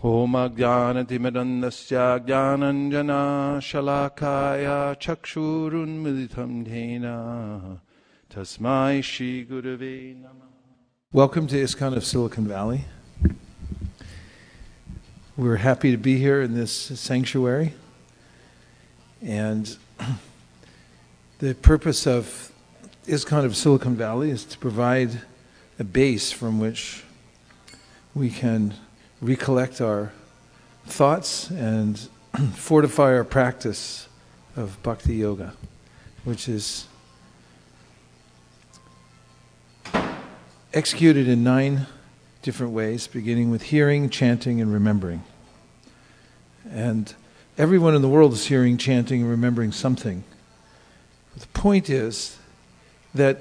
Om Ajnanatimidandasya Jnananjana Shalakaya Chakshurun Militam Dhena Tasmai Shri Gurave Namah. Welcome to ISKCON of Silicon Valley. We're happy to be here in this sanctuary. And the purpose of ISKCON of Silicon Valley is to provide a base from which we can recollect our thoughts and fortify our practice of bhakti yoga, which is executed in 9 different ways, beginning with hearing, chanting, and remembering. And everyone in the world is hearing, chanting, and remembering something. But the point is that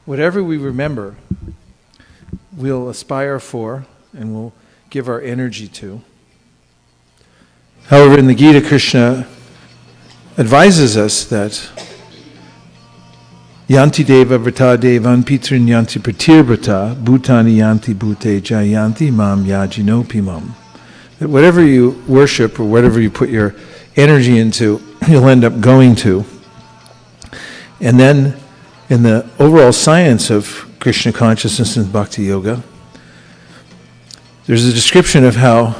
whatever we remember, we'll aspire for and we'll give our energy to. However, in the Gita, Krishna advises us that Yanti deva vrata devan pitrin yanti pratir vrata bhutani yanti bhute jayanti mam yajino pimam. That whatever you worship or whatever you put your energy into, you'll end up going to. And then in the overall science of Krishna consciousness and bhakti yoga, there's a description of how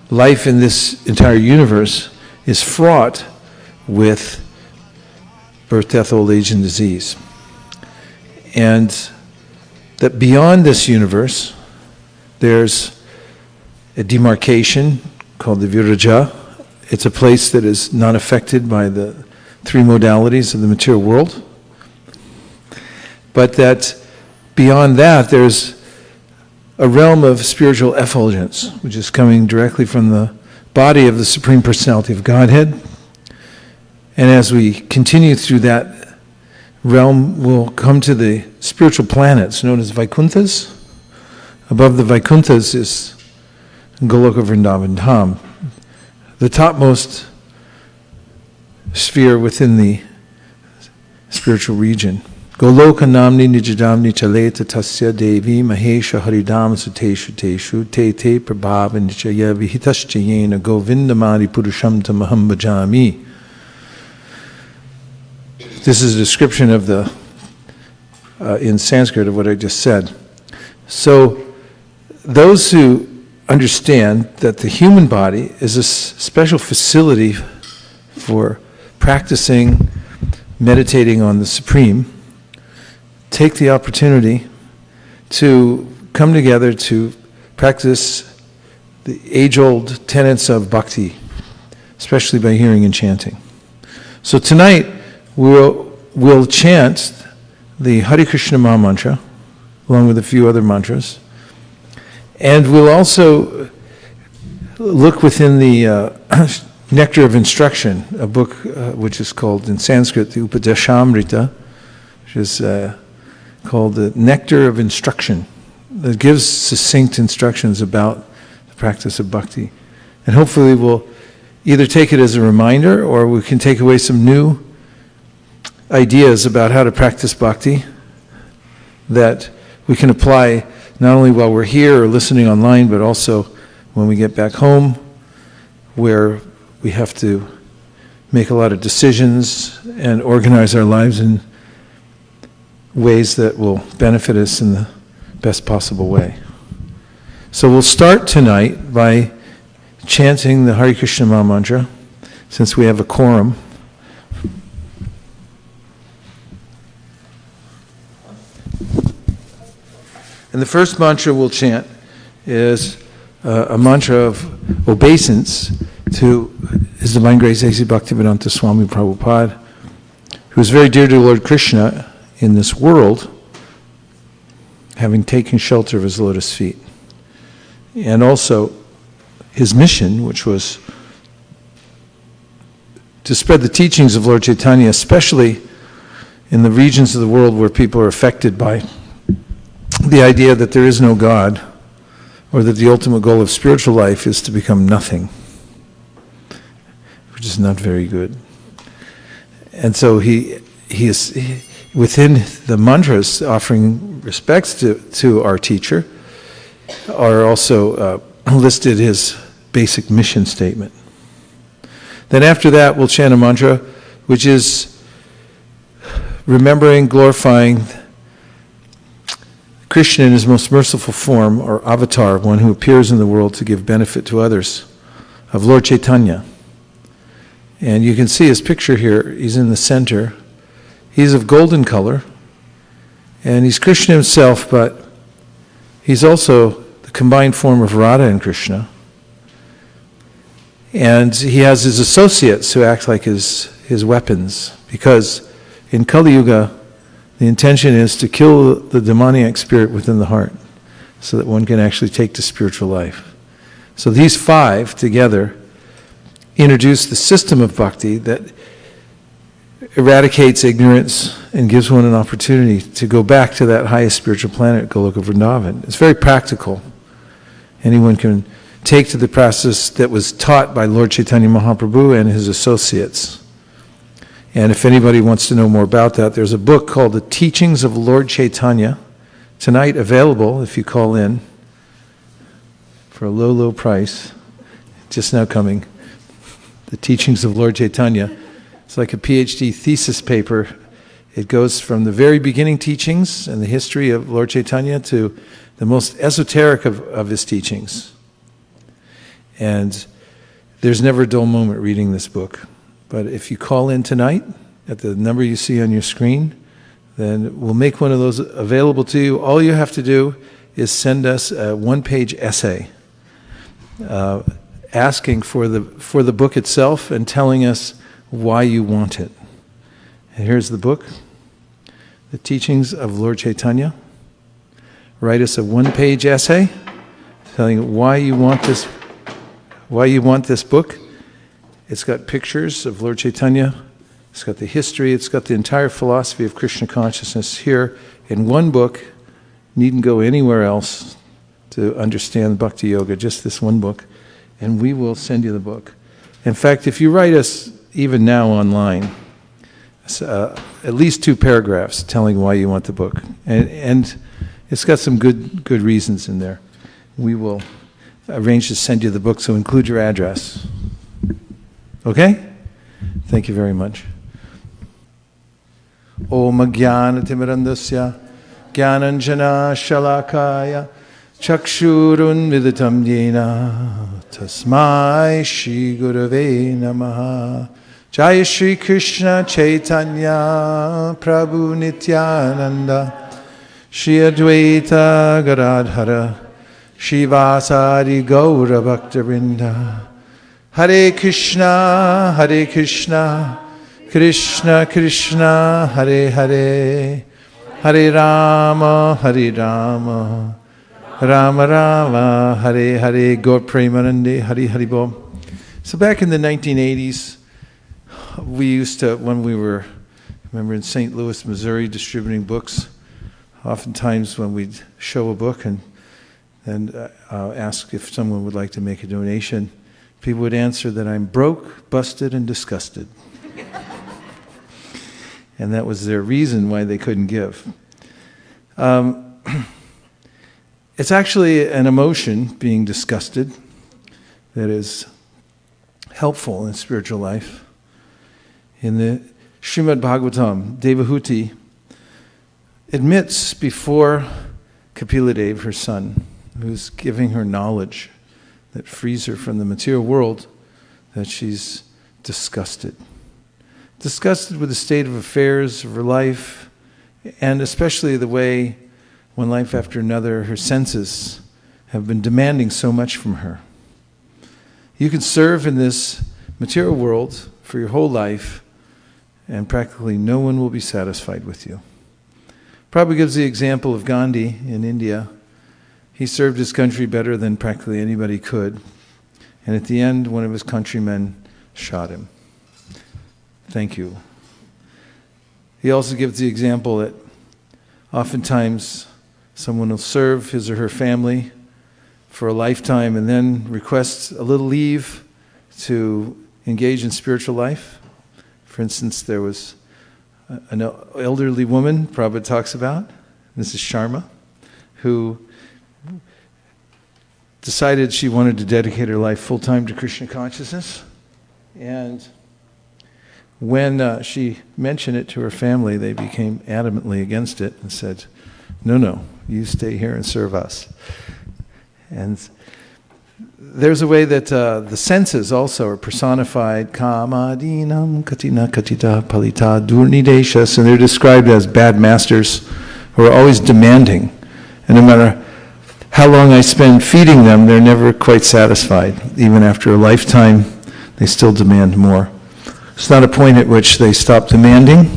life in this entire universe is fraught with birth, death, old age, and disease. And that beyond this universe, there's a demarcation called the Viraja. It's a place that is not affected by the 3 modalities of the material world. But that beyond that, there's a realm of spiritual effulgence, which is coming directly from the body of the Supreme Personality of Godhead. And as we continue through that realm, we'll come to the spiritual planets known as Vaikunthas. Above the Vaikunthas is Goloka Vrindavan Dham, the topmost sphere within the spiritual region. Goloka namni nijadamni chaleta tasya devi mahesha haridam suteshu teshu te te prabhava nichaya vihitaschayena govindamari purusham tamaham bhajami. This is a description of the, in Sanskrit, of what I just said. So, those who understand that the human body is a special facility for practicing, meditating on the Supreme, take the opportunity to come together to practice the age-old tenets of bhakti, especially by hearing and chanting. So tonight we'll chant the Hare Krishna Maha Mantra, along with a few other mantras, and we'll also look within the Nectar of Instruction, a book which is called in Sanskrit the Upadeshamrita, which is called the Nectar of Instruction, that gives succinct instructions about the practice of bhakti. And hopefully we'll either take it as a reminder or we can take away some new ideas about how to practice bhakti that we can apply not only while we're here or listening online, but also when we get back home, where we have to make a lot of decisions and organize our lives in ways that will benefit us in the best possible way. So we'll start tonight by chanting the Hare Krishna Maha Mantra, since we have a quorum. And the first mantra we'll chant is a mantra of obeisance to His Divine Grace A.C. Bhaktivedanta Swami Prabhupada, who is very dear to Lord Krishna in this world, having taken shelter of his lotus feet. And also his mission, which was to spread the teachings of Lord Chaitanya, especially in the regions of the world where people are affected by the idea that there is no God, or that the ultimate goal of spiritual life is to become nothing, which is not very good. And so he is within the mantras offering respects to our teacher are also listed his basic mission statement. Then after that, we'll chant a mantra, which is remembering, glorifying Krishna in his most merciful form, or avatar, one who appears in the world to give benefit to others, of Lord Chaitanya. And you can see his picture here. He's in the center. He's of golden color, and he's Krishna himself, but he's also the combined form of Radha and Krishna. And he has his associates who act like his weapons, because in Kali Yuga, the intention is to kill the demoniac spirit within the heart so that one can actually take to spiritual life. So these five together introduce the system of bhakti that eradicates ignorance and gives one an opportunity to go back to that highest spiritual planet, Goloka Vrindavan. It's very practical. Anyone can take to the process that was taught by Lord Chaitanya Mahaprabhu and his associates. And if anybody wants to know more about that, there's a book called The Teachings of Lord Chaitanya, tonight available if you call in for a low, low price. Just now coming. The Teachings of Lord Chaitanya. It's like a PhD thesis paper. It goes from the very beginning teachings and the history of Lord Chaitanya to the most esoteric of his teachings. And there's never a dull moment reading this book. But if you call in tonight at the number you see on your screen, then we'll make one of those available to you. All you have to do is send us a one-page essay asking for the book itself and telling us why you want it. And here's the book, The Teachings of Lord Chaitanya. Write us a one-page essay telling why you want this book. It's got pictures of Lord Chaitanya. It's got the history. It's got the entire philosophy of Krishna consciousness here in one book. Needn't go anywhere else to understand Bhakti Yoga, just this one book. And we will send you the book. In fact, if you write us even now online, at least 2 paragraphs telling why you want the book. And it's got some good reasons in there. We will arrange to send you the book, so include your address. Okay? Thank you very much. Om Jnana Timirandasya Jnananjana Shalakaya Chakshurun Viditam Yena Tasmai Shri Gurave Namaha. Jaya Shri Krishna Chaitanya Prabhu Nityananda Shri Advaita Gadadhara Shri Vasari Gaura Bhaktarinda. Hare Krishna, Krishna Krishna, Hare Hare, Hare Rama, Rama Rama, Hare Hare, Gaur Premanande, Hare Hare Bol. So back in the 1980s, we used to, when we were, remember in St. Louis, Missouri, distributing books, oftentimes when we'd show a book and ask if someone would like to make a donation, people would answer that I'm broke, busted, and disgusted. And that was their reason why they couldn't give. It's actually an emotion, being disgusted, that is helpful in spiritual life. In the Srimad Bhagavatam, Devahuti admits before Kapiladev, her son, who's giving her knowledge that frees her from the material world, that she's disgusted. Disgusted with the state of affairs of her life, and especially the way, one life after another, her senses have been demanding so much from her. You can serve in this material world for your whole life, and practically no one will be satisfied with you. Prabhupada gives the example of Gandhi in India. He served his country better than practically anybody could. And at the end, one of his countrymen shot him. Thank you. He also gives the example that oftentimes someone will serve his or her family for a lifetime and then requests a little leave to engage in spiritual life. For instance, there was an elderly woman Prabhupada talks about, Mrs. Sharma, who decided she wanted to dedicate her life full-time to Krishna consciousness. And when she mentioned it to her family, they became adamantly against it and said, no, you stay here and serve us. And there's a way that the senses also are personified, kamadinam katina katita palita durnideshas, and they're described as bad masters who are always demanding. And no matter how long I spend feeding them, they're never quite satisfied. Even after a lifetime, they still demand more. It's not a point at which they stop demanding.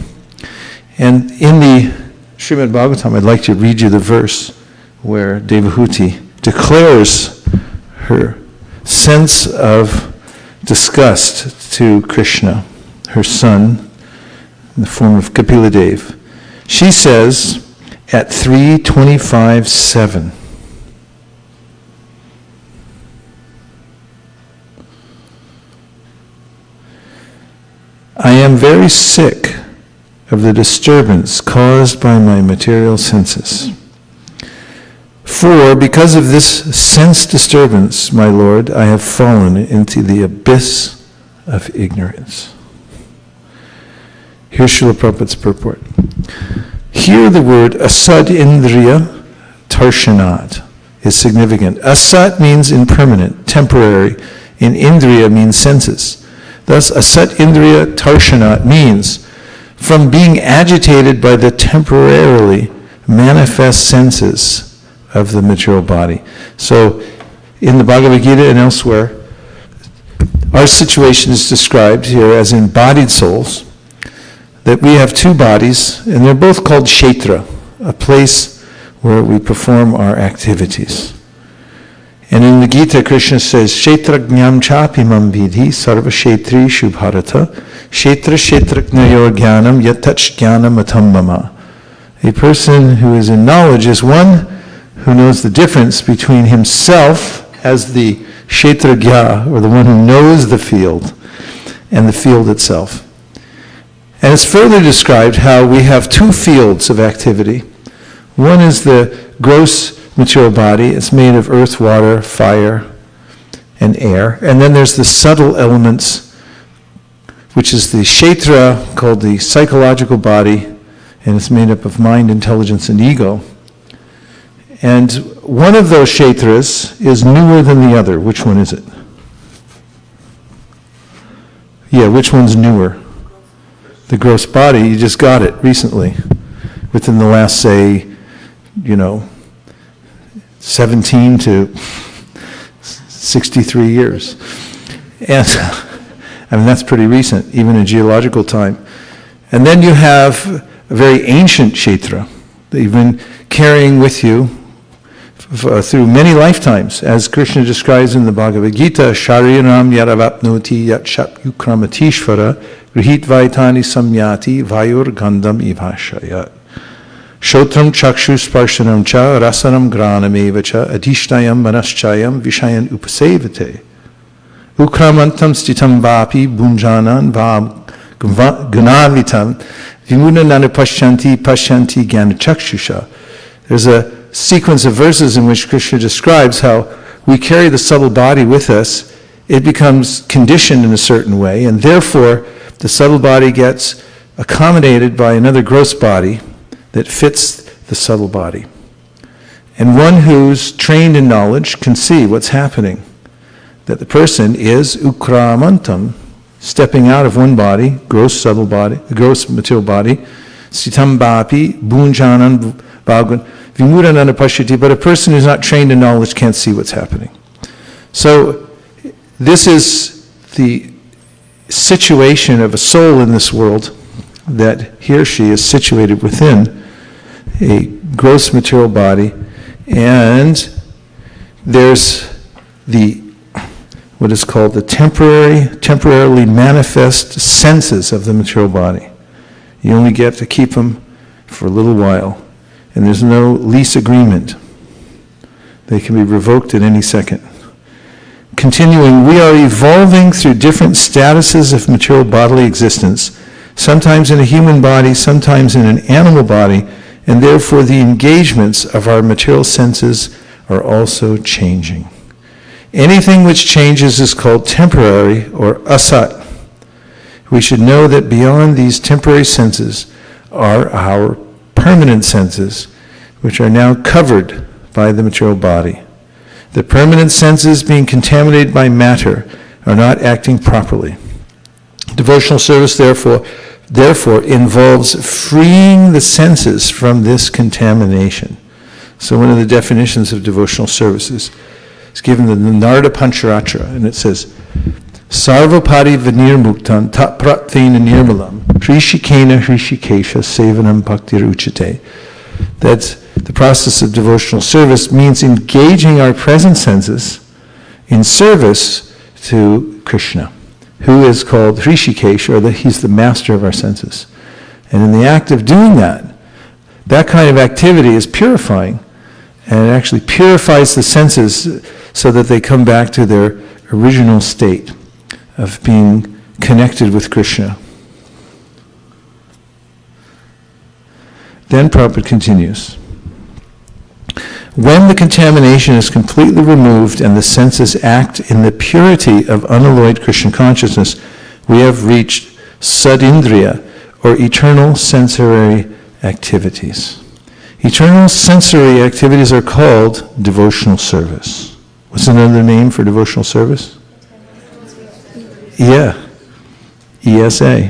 And in the Srimad Bhagavatam, I'd like to read you the verse where Devahuti declares her sense of disgust to Krishna, her son, in the form of Kapila Dev. She says at 3:25:7, I am very sick of the disturbance caused by my material senses. For because of this sense disturbance, my Lord, I have fallen into the abyss of ignorance. Here's Srila Prabhupada's purport. Here the word asad indriya tarshanat is significant. Asat means impermanent, temporary, and indriya means senses. Thus, asat indriya tarshanat means from being agitated by the temporarily manifest senses of the material body. So, in the Bhagavad Gita and elsewhere, our situation is described here as embodied souls, that we have two bodies, and they're both called kshetra, a place where we perform our activities. And in the Gita, Krishna says, Kshetrajñam chapimam vidhi sarva kshetrishu bharata kshetrajnayor jnanam yatach jnanam atam mama. A person who is in knowledge is one who knows the difference between himself as the kshetrajna, or the one who knows the field, and the field itself. And it's further described how we have two fields of activity. One is the gross material body. It's made of earth, water, fire, and air. And then there's the subtle elements, which is the kshetra, called the psychological body, and it's made up of mind, intelligence, and ego. And one of those kshetras is newer than the other. Which one is it? Yeah, which one's newer? The gross body. You just got it recently, within the last, say, 17 to 63 years. And I mean, that's pretty recent, even in geological time. And then you have a very ancient kshetra that you've been carrying with you through many lifetimes, as Krishna describes in the Bhagavad Gita, Shariram yaravapnoti yat shapyukramatishvara grihit vaitani samyati vayur gandham ivashayat. Shotram chakshus sparshanam cha rasanam granameva cha adhishnayam manaschayam vishayan upasevate. Ukramantam stitam vapi bunjanan va gunavitam vimunanana pashyanti gyana chakshusha. There's a sequence of verses in which Krishna describes how we carry the subtle body with us. It becomes conditioned in a certain way, and therefore the subtle body gets accommodated by another gross body that fits the subtle body. And one who's trained in knowledge can see what's happening, that the person is ukramantam, stepping out of one body, gross subtle body, gross material body, sitam bapi, bunjanan bhagan, vimuranana pashyati, but a person who's not trained in knowledge can't see what's happening. So this is the situation of a soul in this world, that he or she is situated within a gross material body, and there's the what is called the temporarily manifest senses of the material body. You only get to keep them for a little while, and there's no lease agreement. They can be revoked at any second. Continuing, we are evolving through different statuses of material bodily existence, sometimes in a human body, sometimes in an animal body, and therefore the engagements of our material senses are also changing. Anything which changes is called temporary or asat. We should know that beyond these temporary senses are our permanent senses, which are now covered by the material body. The permanent senses, being contaminated by matter, are not acting properly. Devotional service, therefore involves freeing the senses from this contamination. So one of the definitions of devotional services is given in the Narada Pancharatra, and it says, Sarvapari vinirmuktan tat pratvena nirmalam hrishikena hrishikesha sevanam bhaktir uchate. That the process of devotional service means engaging our present senses in service to Krishna, who is called Hrishikesh, or he's the master of our senses. And in the act of doing that, that kind of activity is purifying, and it actually purifies the senses so that they come back to their original state of being connected with Krishna. Then Prabhupada continues. When the contamination is completely removed and the senses act in the purity of unalloyed Krishna consciousness, we have reached sadindriya, or eternal sensory activities. Eternal sensory activities are called devotional service. What's another name for devotional service? Yeah, ESA.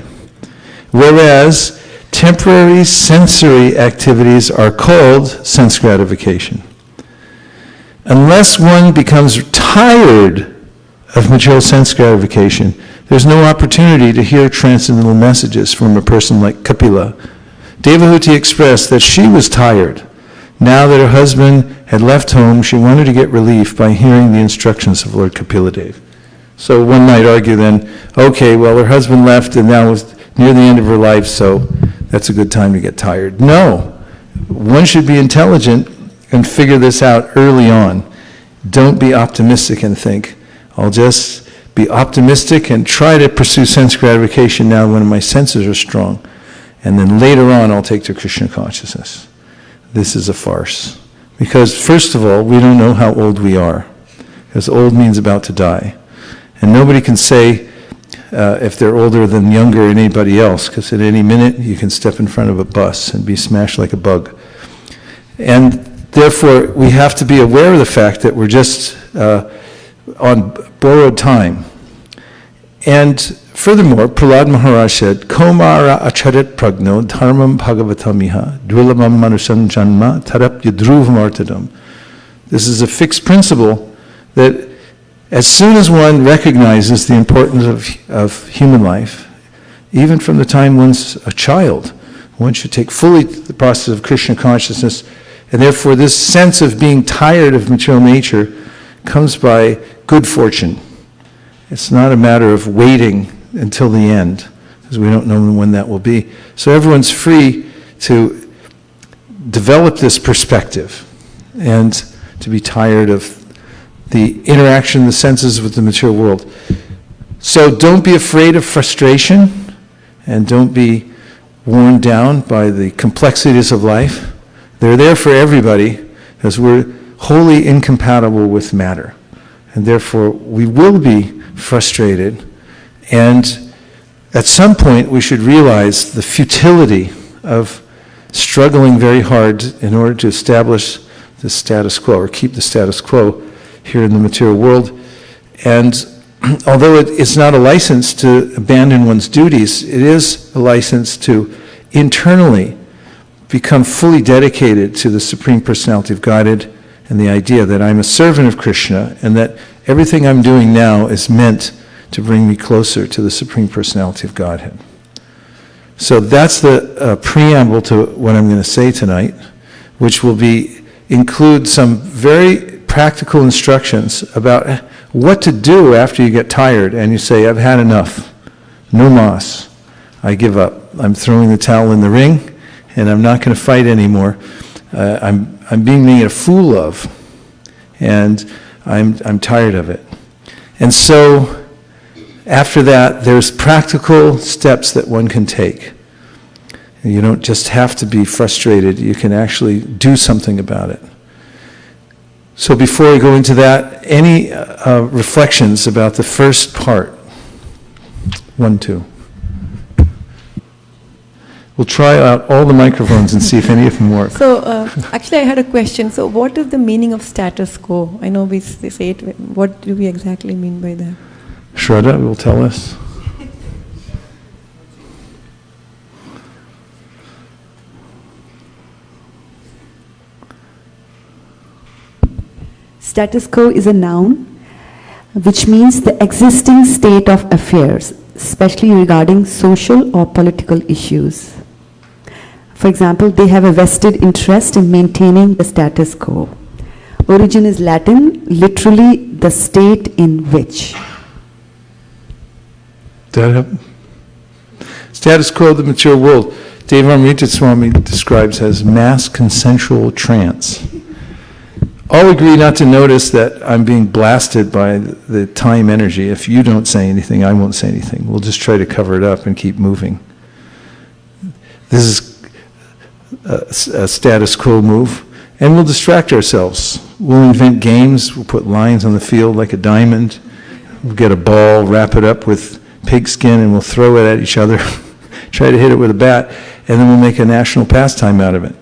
Whereas temporary sensory activities are called sense gratification. Unless one becomes tired of material sense gratification, there's no opportunity to hear transcendental messages from a person like Kapila. Devahuti expressed that she was tired. Now that her husband had left home, she wanted to get relief by hearing the instructions of Lord Kapiladev. So one might argue then, okay, well, her husband left and now was near the end of her life, so that's a good time to get tired. No, one should be intelligent and figure this out early on. Don't be optimistic and think, I'll just be optimistic and try to pursue sense gratification now when my senses are strong. And then later on, I'll take to Krishna consciousness. This is a farce. Because first of all, we don't know how old we are. Because old means about to die. And nobody can say if they're older than younger than anybody else, because at any minute you can step in front of a bus and be smashed like a bug. And therefore, we have to be aware of the fact that we're just on borrowed time. And furthermore, Prahlad Maharaj said, Komara acharit pragno dharmam bhagavatamiha dulabam manusam janma tarap yadruvam artadam. This is a fixed principle that as soon as one recognizes the importance of human life, even from the time one's a child, one should take fully the process of Krishna consciousness, and therefore this sense of being tired of material nature comes by good fortune. It's not a matter of waiting until the end, because we don't know when that will be. So everyone's free to develop this perspective and to be tired of the interaction of the senses with the material world. So don't be afraid of frustration, and don't be worn down by the complexities of life. They're there for everybody, because we're wholly incompatible with matter. And therefore, we will be frustrated. And at some point, we should realize the futility of struggling very hard in order to establish the status quo, or keep the status quo here in the material world. And although it's not a license to abandon one's duties, it is a license to internally become fully dedicated to the Supreme Personality of Godhead and the idea that I'm a servant of Krishna and that everything I'm doing now is meant to bring me closer to the Supreme Personality of Godhead. So that's the preamble to what I'm going to say tonight, which will include some very practical instructions about what to do after you get tired and you say, I've had enough. No mas. I give up. I'm throwing the towel in the ring and I'm not going to fight anymore. I'm being made a fool of, and I'm tired of it. And so after that, there's practical steps that one can take. You don't just have to be frustrated. You can actually do something about it. So before I go into that, any reflections about the first part? 1, 2. We'll try out all the microphones and see if any of them work. So, actually I had a question. So what is the meaning of status quo? I know we say it, what do we exactly mean by that? Shraddha will tell us. Status quo is a noun which means the existing state of affairs, especially regarding social or political issues. For example, they have a vested interest in maintaining the status quo. Origin is Latin, literally the state in which. That help? Status quo of the material world, Devamrita Swami describes as mass consensual trance. All agree not to notice that I'm being blasted by the time energy. If you don't say anything, I won't say anything. We'll just try to cover it up and keep moving. This is a status quo move, and we'll distract ourselves. We'll invent games, we'll put lines on the field like a diamond, we'll get a ball, wrap it up with pigskin, and we'll throw it at each other, try to hit it with a bat, and then we'll make a national pastime out of it,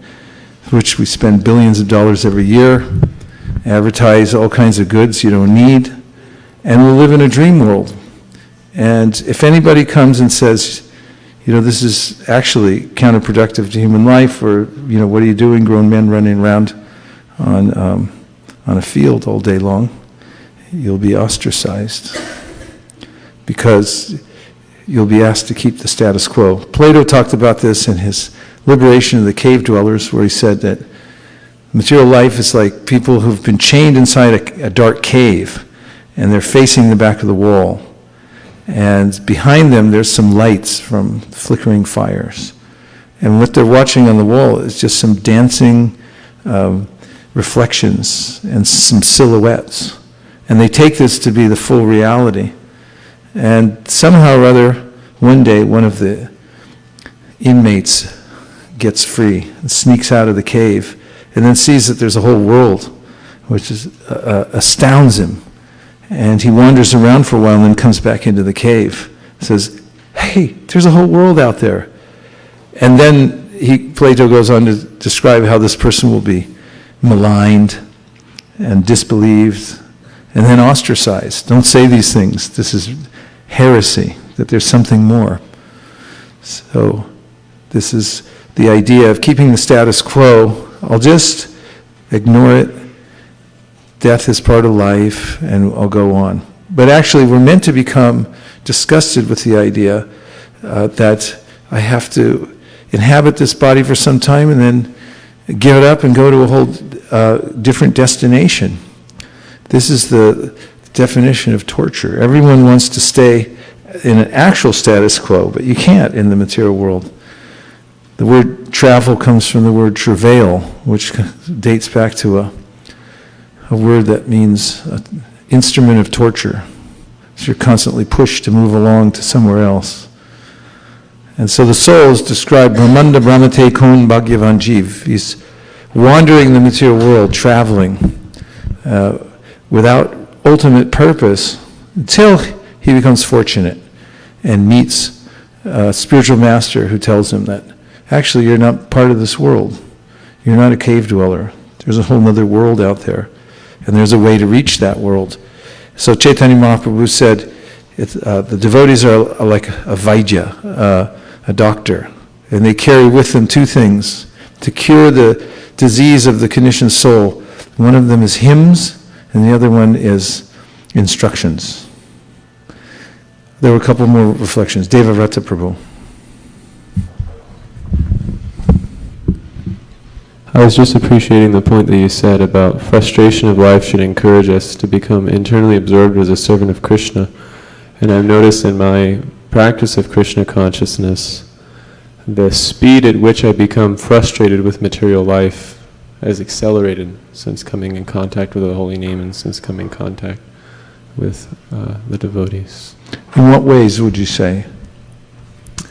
which we spend billions of dollars every year, advertise all kinds of goods you don't need, and we'll live in a dream world. And if anybody comes and says, this is actually counterproductive to human life, or, what are you doing, grown men running around on a field all day long, you'll be ostracized because you'll be asked to keep the status quo. Plato talked about this in his Liberation of the Cave Dwellers, where he said that material life is like people who've been chained inside a dark cave, and they're facing the back of the wall. And behind them, there's some lights from flickering fires. And what they're watching on the wall is just some dancing reflections and some silhouettes. And they take this to be the full reality. And somehow or other, one day, one of the inmates gets free and sneaks out of the cave, and then sees that there's a whole world, which astounds him. And he wanders around for a while and then comes back into the cave. Says, hey, there's a whole world out there. And then Plato goes on to describe how this person will be maligned and disbelieved and then ostracized. Don't say these things. This is heresy, that there's something more. So this is the idea of keeping the status quo. I'll just ignore it. Death is part of life, and I'll go on. But actually, we're meant to become disgusted with the idea that I have to inhabit this body for some time and then give it up and go to a whole different destination. This is the definition of torture. Everyone wants to stay in an actual status quo, but you can't in the material world. The word travel comes from the word travail, which dates back to a word that means instrument of torture. So you're constantly pushed to move along to somewhere else. And so the soul is described, Brahmanda Brahmate Kon Bhagyavan Jiv. He's wandering the material world, traveling, without ultimate purpose, until he becomes fortunate and meets a spiritual master who tells him that, actually, you're not part of this world. You're not a cave dweller. There's a whole other world out there. And there's a way to reach that world. So Chaitanya Mahaprabhu said, the devotees are like a Vaidya, a doctor. And they carry with them two things to cure the disease of the conditioned soul. One of them is hymns, and the other one is instructions. There were a couple more reflections. Devavrata Prabhu. I was just appreciating the point that you said about frustration of life should encourage us to become internally absorbed as a servant of Krishna. And I've noticed in my practice of Krishna consciousness, the speed at which I become frustrated with material life has accelerated since coming in contact with the holy name and since coming in contact with the devotees. In what ways would you say?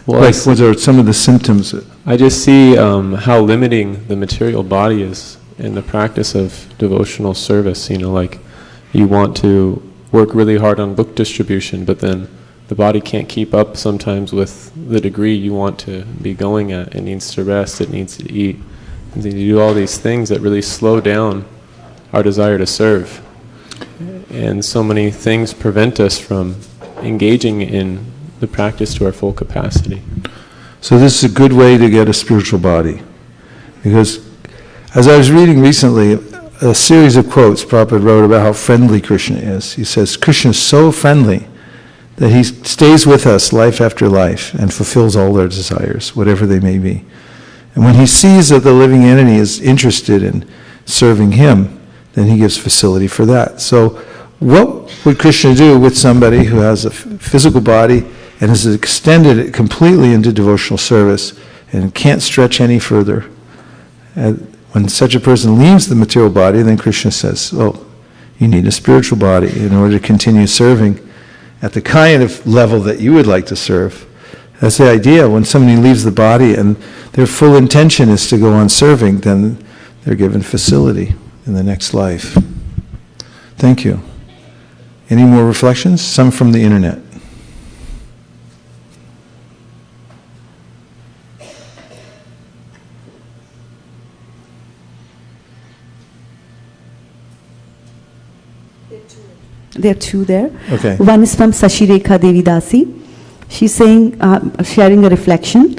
Well, like, what are some of the symptoms? I just see how limiting the material body is in the practice of devotional service, like you want to work really hard on book distribution, but then the body can't keep up sometimes with the degree you want to be going at. It needs to rest, it needs to eat. And then you do all these things that really slow down our desire to serve. And so many things prevent us from engaging in the practice to our full capacity. So this is a good way to get a spiritual body. Because as I was reading recently, a series of quotes Prabhupada wrote about how friendly Krishna is. He says, Krishna is so friendly that he stays with us life after life and fulfills all our desires, whatever they may be. And when he sees that the living entity is interested in serving him, then he gives facility for that. So what would Krishna do with somebody who has a physical body and has extended it completely into devotional service and can't stretch any further? When such a person leaves the material body, then Krishna says, oh, you need a spiritual body in order to continue serving at the kind of level that you would like to serve. That's the idea. When somebody leaves the body and their full intention is to go on serving, then they're given facility in the next life. Thank you. Any more reflections? Some from the internet. There are two there. Okay. One is from Sashireka Devi Dasi. She's saying, sharing a reflection,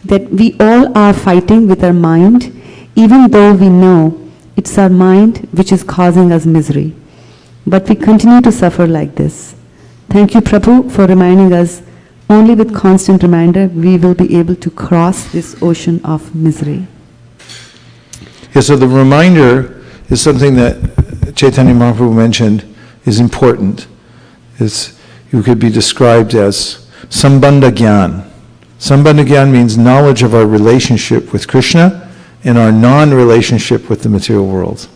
that we all are fighting with our mind, even though we know it's our mind which is causing us misery. But we continue to suffer like this. Thank you, Prabhu, for reminding us, only with constant reminder we will be able to cross this ocean of misery. Yeah, so the reminder is something that Chaitanya Mahaprabhu mentioned is important. You could be described as sambandha gyan. Sambandha gyan means knowledge of our relationship with Krishna and our non-relationship with the material world.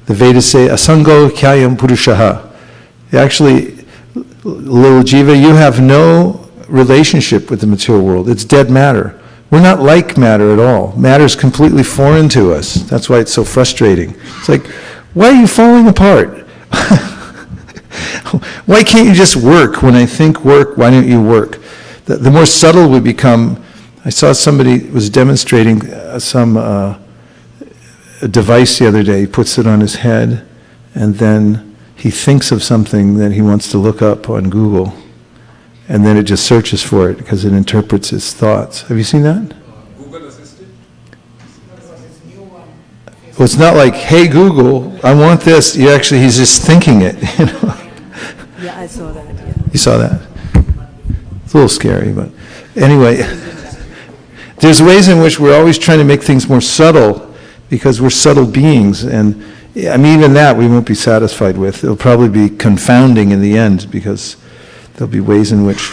The Vedas say, asango kyayam purushaha. Actually, little jiva, you have no relationship with the material world. It's dead matter. We're not like matter at all. Matter is completely foreign to us. That's why it's so frustrating. It's like, why are you falling apart? Why can't you just work? When I think work, why don't you work? The more subtle we become. I saw somebody was demonstrating a device the other day. He puts it on his head, and then he thinks of something that he wants to look up on Google, and then it just searches for it because it interprets his thoughts. Have you seen that? Google Assistant? Well, it's not like, hey Google, I want this. He's just thinking it. Yeah, I saw that. Yeah. You saw that? It's a little scary, but anyway, there's ways in which we're always trying to make things more subtle because we're subtle beings, and even that we won't be satisfied with. It'll probably be confounding in the end because there'll be ways in which,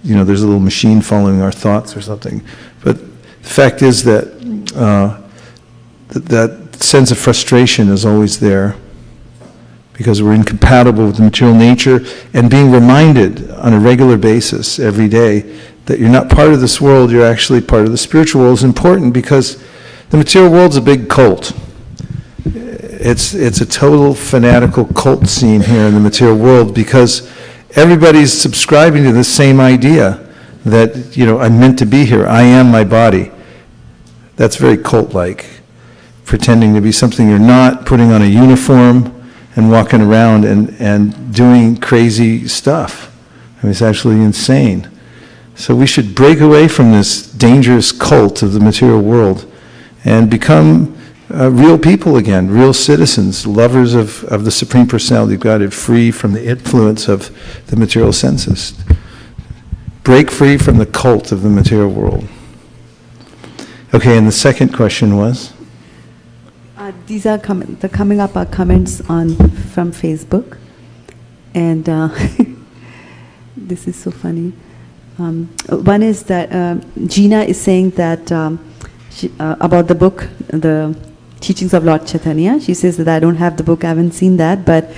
there's a little machine following our thoughts or something. But the fact is that that sense of frustration is always there, because we're incompatible with the material nature, and being reminded on a regular basis every day that you're not part of this world, you're actually part of the spiritual world is important, because the material world's a big cult. It's a total fanatical cult scene here in the material world, because everybody's subscribing to the same idea that, I'm meant to be here, I am my body. That's very cult-like, pretending to be something you're not, putting on a uniform, and walking around and doing crazy stuff. It's actually insane. So we should break away from this dangerous cult of the material world and become real people again, real citizens, lovers of the Supreme Personality of Godhead, free from the influence of the material senses. Break free from the cult of the material world. Okay, and the second question was? These are coming up are comments from Facebook, and this is so funny. One is that Gina is saying that about the book, the Teachings of Lord Chaitanya. She says that I don't have the book, I haven't seen that, but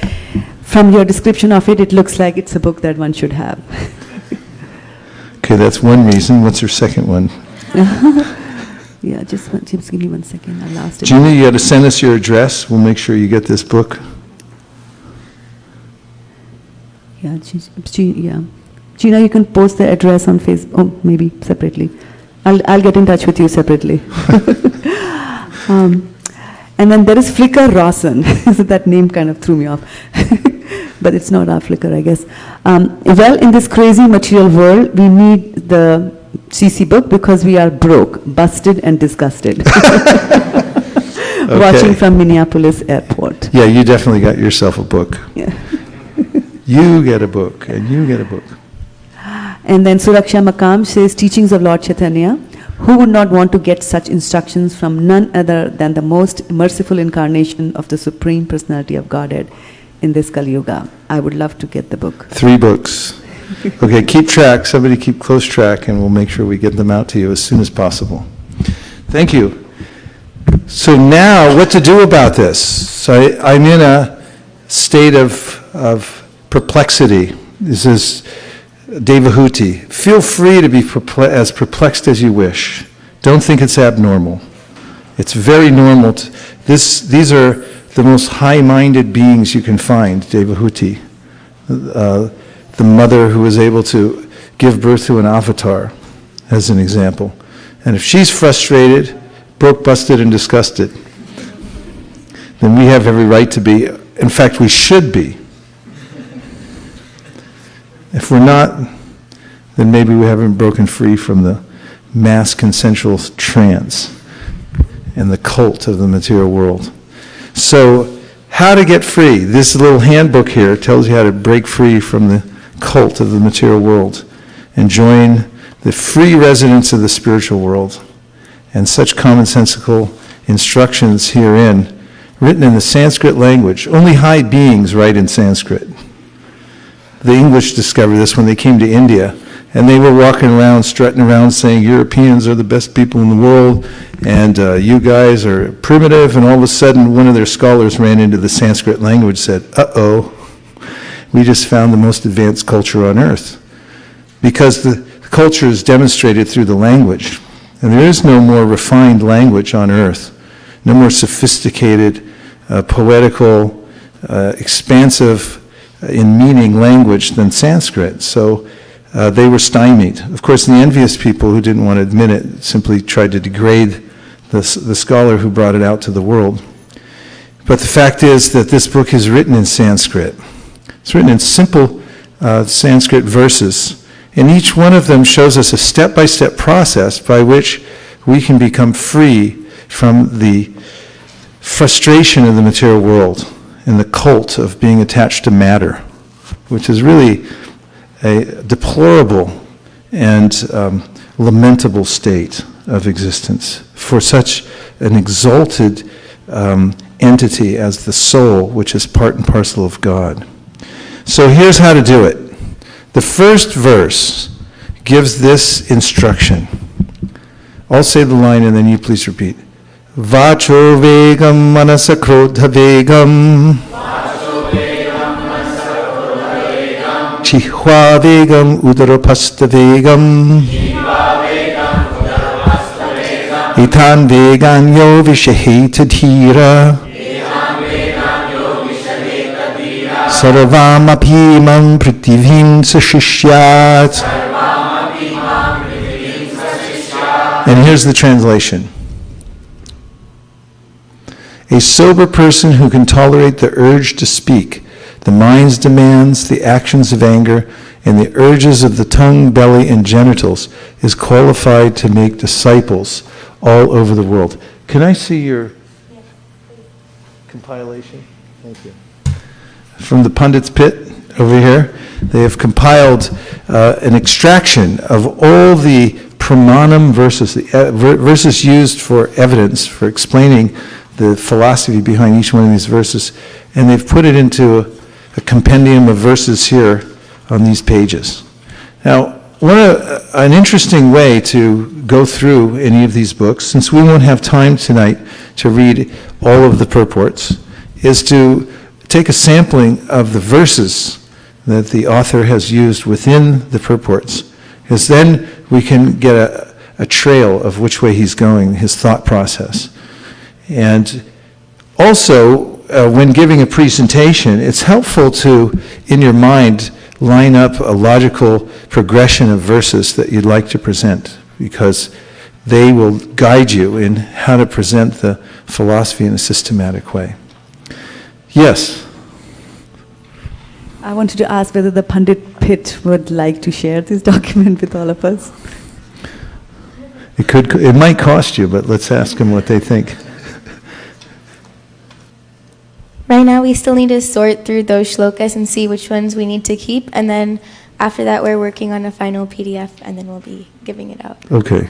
from your description of it, it looks like it's a book that one should have. Okay, that's one reason. What's your second one? Yeah, just give me 1 second. I'll ask it. Gina, you got to send us your address. We'll make sure you get this book. Yeah, yeah. Gina, you can post the address on Facebook. Oh, maybe separately. I'll get in touch with you separately. And then there is Flickr Rawson. So that name kind of threw me off. But it's not our Flickr, I guess. Well, in this crazy material world, we need the CC book because we are broke, busted, and disgusted. Watching from Minneapolis Airport. Yeah, you definitely got yourself a book. Yeah. You get a book, and you get a book. And then Suraksha Makam says, teachings of Lord Chaitanya. Who would not want to get such instructions from none other than the most merciful incarnation of the Supreme Personality of Godhead in this Kali Yuga? I would love to get the book. 3 books. Okay, keep track. Somebody keep close track, and we'll make sure we get them out to you as soon as possible. Thank you. So now, what to do about this? So I'm in a state of perplexity. This is Devahuti. Feel free to be as perplexed as you wish. Don't think it's abnormal. It's very normal. These are the most high-minded beings you can find, Devahuti. The mother who was able to give birth to an avatar, as an example. And if she's frustrated, broke, busted, and disgusted, then we have every right to be. In fact, we should be. If we're not, then maybe we haven't broken free from the mass consensual trance and the cult of the material world. So, how to get free? This little handbook here tells you how to break free from the cult of the material world and join the free residents of the spiritual world. And such commonsensical instructions herein, written in the Sanskrit language. Only high beings write in Sanskrit. The English discovered this when they came to India, and they were walking around, strutting around, saying Europeans are the best people in the world, and you guys are primitive. And all of a sudden, one of their scholars ran into the Sanskrit language, said, "Uh-oh, we just found the most advanced culture on earth," because the culture is demonstrated through the language, and there is no more refined language on earth, no more sophisticated, poetical, expansive in meaning language than Sanskrit. So they were stymied. Of course, the envious people who didn't want to admit it simply tried to degrade the scholar who brought it out to the world. But the fact is that this book is written in Sanskrit. It's written in simple Sanskrit verses, and each one of them shows us a step-by-step process by which we can become free from the frustration of the material world and the cult of being attached to matter, which is really a deplorable and lamentable state of existence for such an exalted entity as the soul, which is part and parcel of God. So here's how to do it. The first verse gives this instruction. I'll say the line and then you please repeat. Vacho vegam manasa krodha vegam. Chihva vegam udarapasta vegam. Itan vegan yo vishaheta dhira. Sarvam apimam prithivim sashishyat. And here's the translation. A sober person who can tolerate the urge to speak, the mind's demands, the actions of anger, and the urges of the tongue, belly, and genitals is qualified to make disciples all over the world. Can I see your compilation? Thank you. From the Pundit's Pit over here, they have compiled an extraction of all the pramanam verses, verses used for evidence, for explaining the philosophy behind each one of these verses, and they've put it into a compendium of verses here on these pages. Now, an interesting way to go through any of these books, since we won't have time tonight to read all of the purports, is to take a sampling of the verses that the author has used within the purports, because then we can get a trail of which way he's going, his thought process. And also, when giving a presentation, it's helpful to, in your mind, line up a logical progression of verses that you'd like to present, because they will guide you in how to present the philosophy in a systematic way. Yes? I wanted to ask whether the Pandit Pit would like to share this document with all of us. It might cost you, but let's ask them what they think. Right now, we still need to sort through those shlokas and see which ones we need to keep, and then after that, we're working on a final PDF, and then we'll be giving it out. Okay.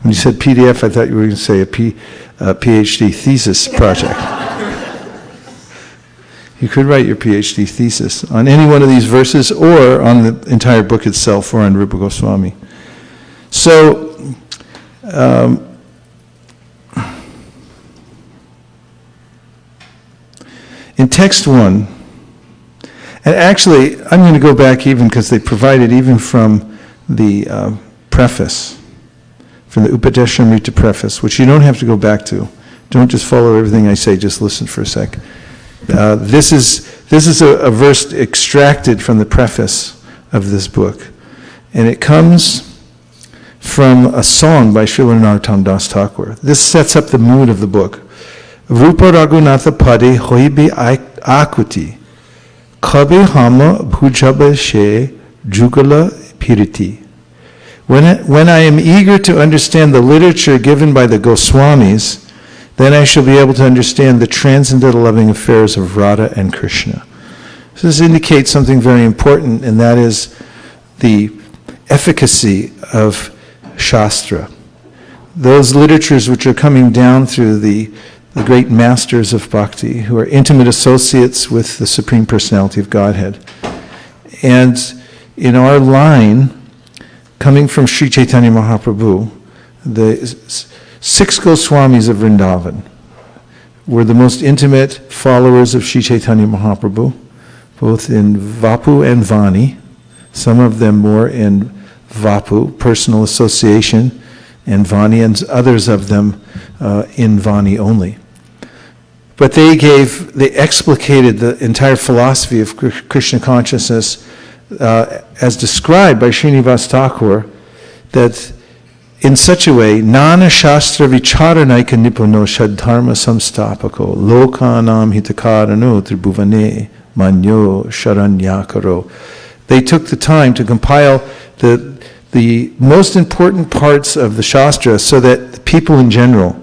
When you said PDF, I thought you were going to say a PhD thesis project. You could write your PhD thesis on any one of these verses, or on the entire book itself, or on Rupa Goswami. So, in text 1, and actually, I'm going to go back even because they provided even from the preface, from the Upadeshamrita preface, which you don't have to go back to. Don't just follow everything I say, just listen for a sec. This is a verse extracted from the preface of this book. And it comes from a song by Srila Narottam Das Thakur. This sets up the mood of the book. Rupa Raghunatha Pade Hoibe Akuti Kabe Hama Bhujaba She Jugala Piriti. When I am eager to understand the literature given by the Goswamis, then I shall be able to understand the transcendental loving affairs of Radha and Krishna. So this indicates something very important, and that is the efficacy of Shastra. Those literatures which are coming down through the great masters of bhakti, who are intimate associates with the Supreme Personality of Godhead. And in our line, coming from Sri Chaitanya Mahaprabhu, the 6 Goswamis of Vrindavan were the most intimate followers of Sri Chaitanya Mahaprabhu, both in Vapu and Vani, some of them more in Vapu, personal association, and Vani, and others of them in Vani only. But they explicated the entire philosophy of Krishna consciousness as described by Srinivas Thakur, that in such a way, Nana Shastra Vicharanaika Nipuno Shadharma Samstapako Lokanam Hitakarano Tribhuvane Manyo Sharanyakaro. They took the time to compile the most important parts of the Shastra so that the people in general,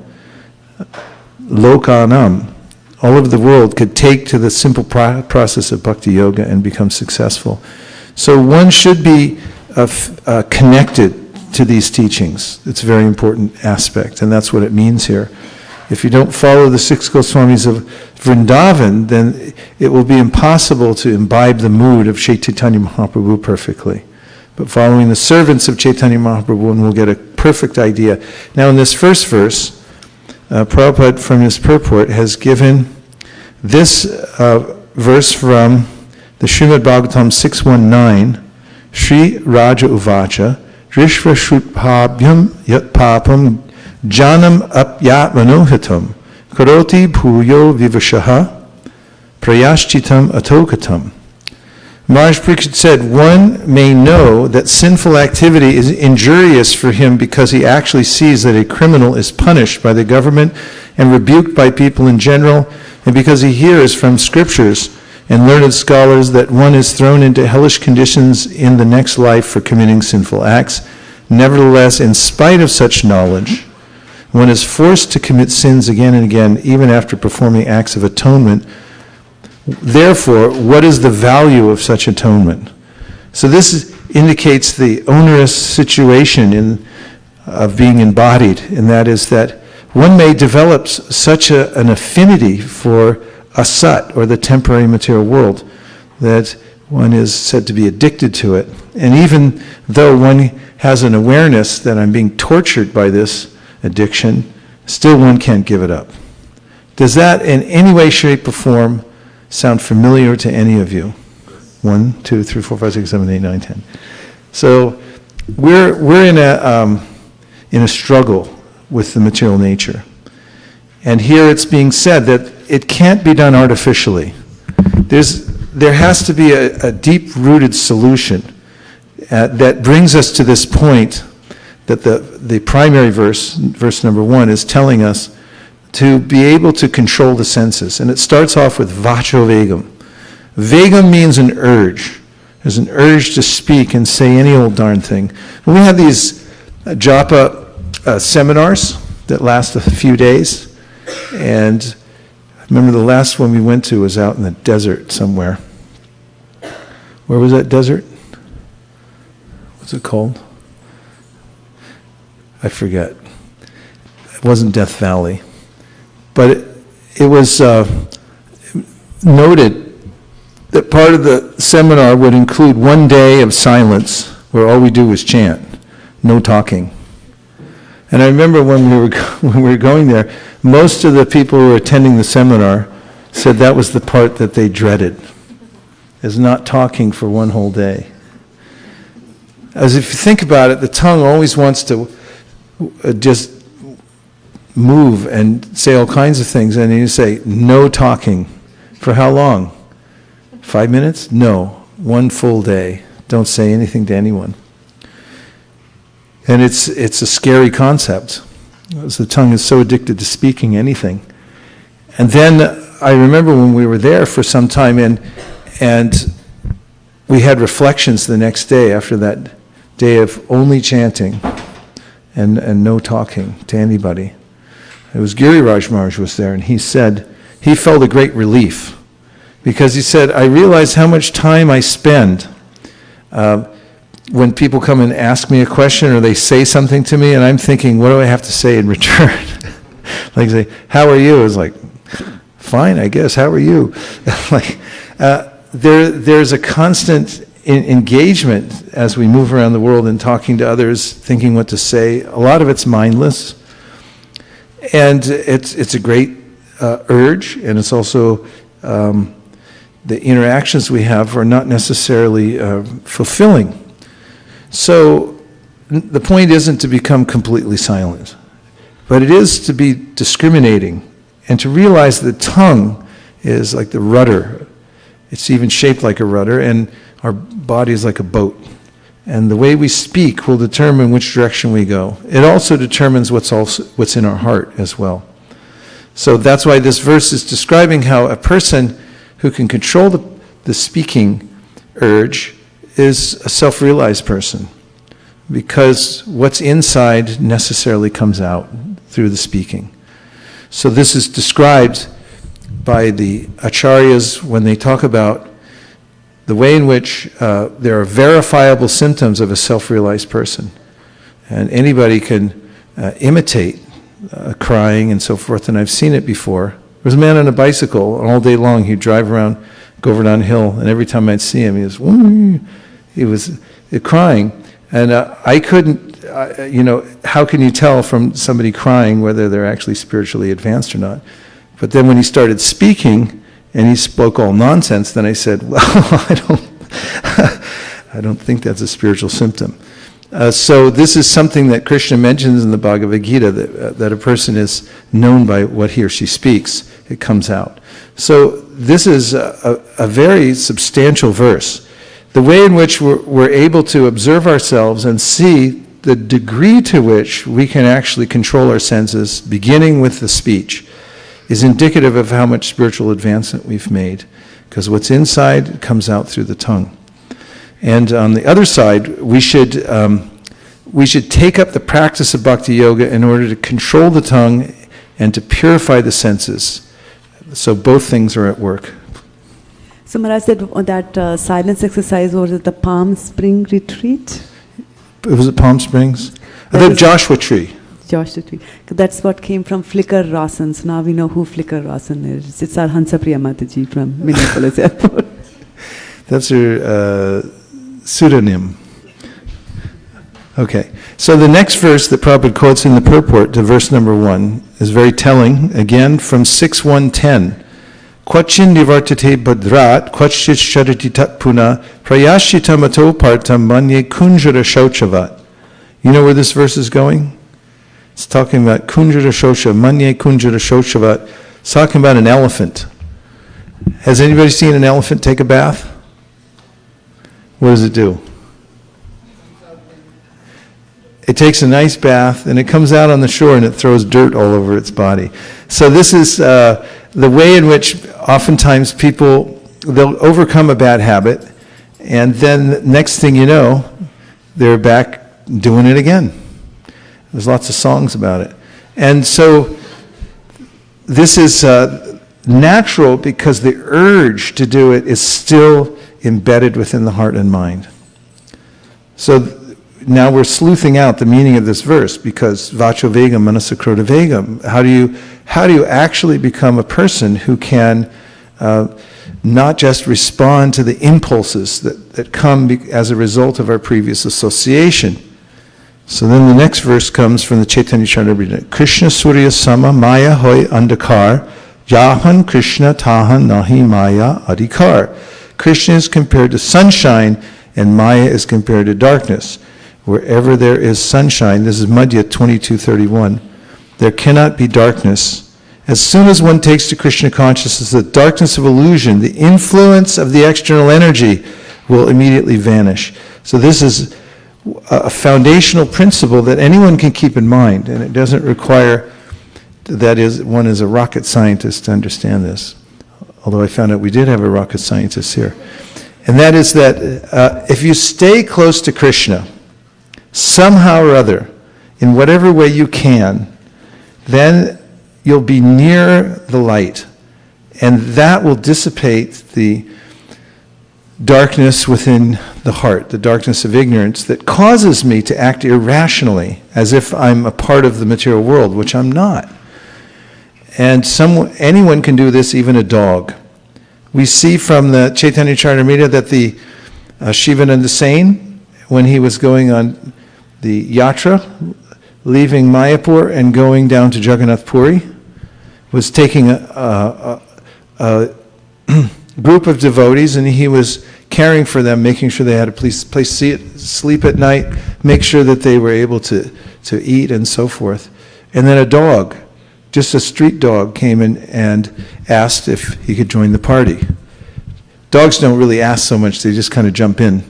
Lokanam, all over the world, could take to the simple process of bhakti yoga and become successful. So one should be connected to these teachings. It's a very important aspect, and that's what it means here. If you don't follow the 6 Goswamis of Vrindavan, then it will be impossible to imbibe the mood of Chaitanya Mahaprabhu perfectly. But following the servants of Chaitanya Mahaprabhu, and we'll get a perfect idea. Now in this first verse, Prabhupada from his purport has given this verse from the Srimad Bhagavatam 619, Sri Raja Uvacha, Drishva Shrutpabhyam Yat Papam Janam Apyatmanohitam Karoti Bhuyo Vivashaha Prayashchitam Atokatam. Maharaj Pariksit said, one may know that sinful activity is injurious for him because he actually sees that a criminal is punished by the government and rebuked by people in general, and because he hears from scriptures and learned scholars that one is thrown into hellish conditions in the next life for committing sinful acts. Nevertheless, in spite of such knowledge, one is forced to commit sins again and again, even after performing acts of atonement. Therefore, what is the value of such atonement? So this indicates the onerous situation of being embodied, and that is that one may develop such an affinity for asat, or the temporary material world, that one is said to be addicted to it. And even though one has an awareness that I'm being tortured by this addiction, still one can't give it up. Does that in any way, shape, or form sound familiar to any of you? 1, 2, 3, 4, 5, 6, 7, 8, 9, 10. So we're in a struggle with the material nature. And here it's being said that it can't be done artificially. There has to be a deep-rooted solution that brings us to this point that the primary verse number 1, is telling us to be able to control the senses. And it starts off with vacho vegam. Vegam means an urge. There's an urge to speak and say any old darn thing. When we have these japa seminars that last a few days, and I remember the last one we went to was out in the desert somewhere. Where was that desert? What's it called? I forget. It wasn't Death Valley. But it was noted that part of the seminar would include 1 day of silence where all we do was chant, no talking. And I remember when we were going there, most of the people who were attending the seminar said that was the part that they dreaded, is not talking for 1 whole day. As if you think about it, the tongue always wants to just move and say all kinds of things, and you say, no talking. For how long? 5 minutes? No. 1 full day. Don't say anything to anyone. And it's a scary concept, because the tongue is so addicted to speaking anything. And then I remember when we were there for some time, and we had reflections the next day after that day of only chanting and no talking to anybody. It was Giriraj Maharaj was there, and he said he felt a great relief, because he said, I realize how much time I spend when people come and ask me a question or they say something to me, and I'm thinking, what do I have to say in return? Like say, how are you? It's like, fine, I guess, how are you? Like, there's a constant engagement as we move around the world and talking to others, thinking what to say. A lot of it's mindless. And it's a great urge, and it's also the interactions we have are not necessarily fulfilling. So the point isn't to become completely silent, but it is to be discriminating and to realize the tongue is like the rudder. It's even shaped like a rudder, and our body is like a boat. And the way we speak will determine which direction we go. It also determines what's in our heart as well. So that's why this verse is describing how a person who can control the speaking urge is a self-realized person, because what's inside necessarily comes out through the speaking. So this is described by the acharyas when they talk about the way in which there are verifiable symptoms of a self-realized person. And anybody can imitate crying and so forth, and I've seen it before. There was a man on a bicycle, and all day long he'd drive around, go over down a hill, and every time I'd see him, he was crying. And I couldn't, how can you tell from somebody crying whether they're actually spiritually advanced or not? But then when he started speaking, and he spoke all nonsense, then I said, well, I don't think that's a spiritual symptom. So this is something that Krishna mentions in the Bhagavad Gita, that a person is known by what he or she speaks. It comes out. So this is a very substantial verse. The way in which we're able to observe ourselves and see the degree to which we can actually control our senses, beginning with the speech, is indicative of how much spiritual advancement we've made, because what's inside comes out through the tongue. And on the other side, we should take up the practice of bhakti yoga in order to control the tongue and to purify the senses. So both things are at work. So Maharaj said that silence exercise was at the Palm Spring retreat? Was it Palm Springs? The Joshua Tree. Joshua Tree. That's what came from Flicker Rawson. So now we know who Flicker Rawson is. It's our Hansapriya Mataji from Minneapolis Airport. That's her pseudonym. Okay, so the next verse that Prabhupada quotes in the purport to verse number 1 is very telling, again from 6.1.10. Kwachin nivartate badrat, kwachit sharati tatpuna, prayashita mato partam manye kunjara shochavat. You know where this verse is going? It's talking about kunjara shosha, manye kunjara shochavat. It's talking about an elephant. Has anybody seen an elephant take a bath? What does it do? It takes a nice bath, and it comes out on the shore, and it throws dirt all over its body. So this is the way in which oftentimes people, they'll overcome a bad habit, and then next thing you know, they're back doing it again. There's lots of songs about it. And so this is natural because the urge to do it is still embedded within the heart and mind. So now we're sleuthing out the meaning of this verse, because vacho vegam manasakrota vegam. How do you actually become a person who can not just respond to the impulses that come as a result of our previous association? So then the next verse comes from the Chaitanya Charitamrita. Krishna Surya Sama Maya Hoy Andakar Yahan Krishna Tahan Nahi Maya Adhikar. Krishna is compared to sunshine, and Maya is compared to darkness. Wherever there is sunshine, this is Madhya 22:31, there cannot be darkness. As soon as one takes to Krishna consciousness, the darkness of illusion, the influence of the external energy will immediately vanish. So this is a foundational principle that anyone can keep in mind, and it doesn't require one is a rocket scientist to understand this. Although I found out we did have a rocket scientist here. And that is that if you stay close to Krishna, somehow or other, in whatever way you can, then you'll be near the light. And that will dissipate the darkness within the heart, the darkness of ignorance that causes me to act irrationally, as if I'm a part of the material world, which I'm not. And anyone can do this, even a dog. We see from the Chaitanya Charitamrita that the Shivananda Sain, when he was going on the yatra, leaving Mayapur and going down to Jagannath Puri, was taking a group of devotees, and he was caring for them, making sure they had a place sleep at night, make sure that they were able to eat and so forth. And then a dog, just a street dog, came in and asked if he could join the party. Dogs don't really ask so much, they just kind of jump in.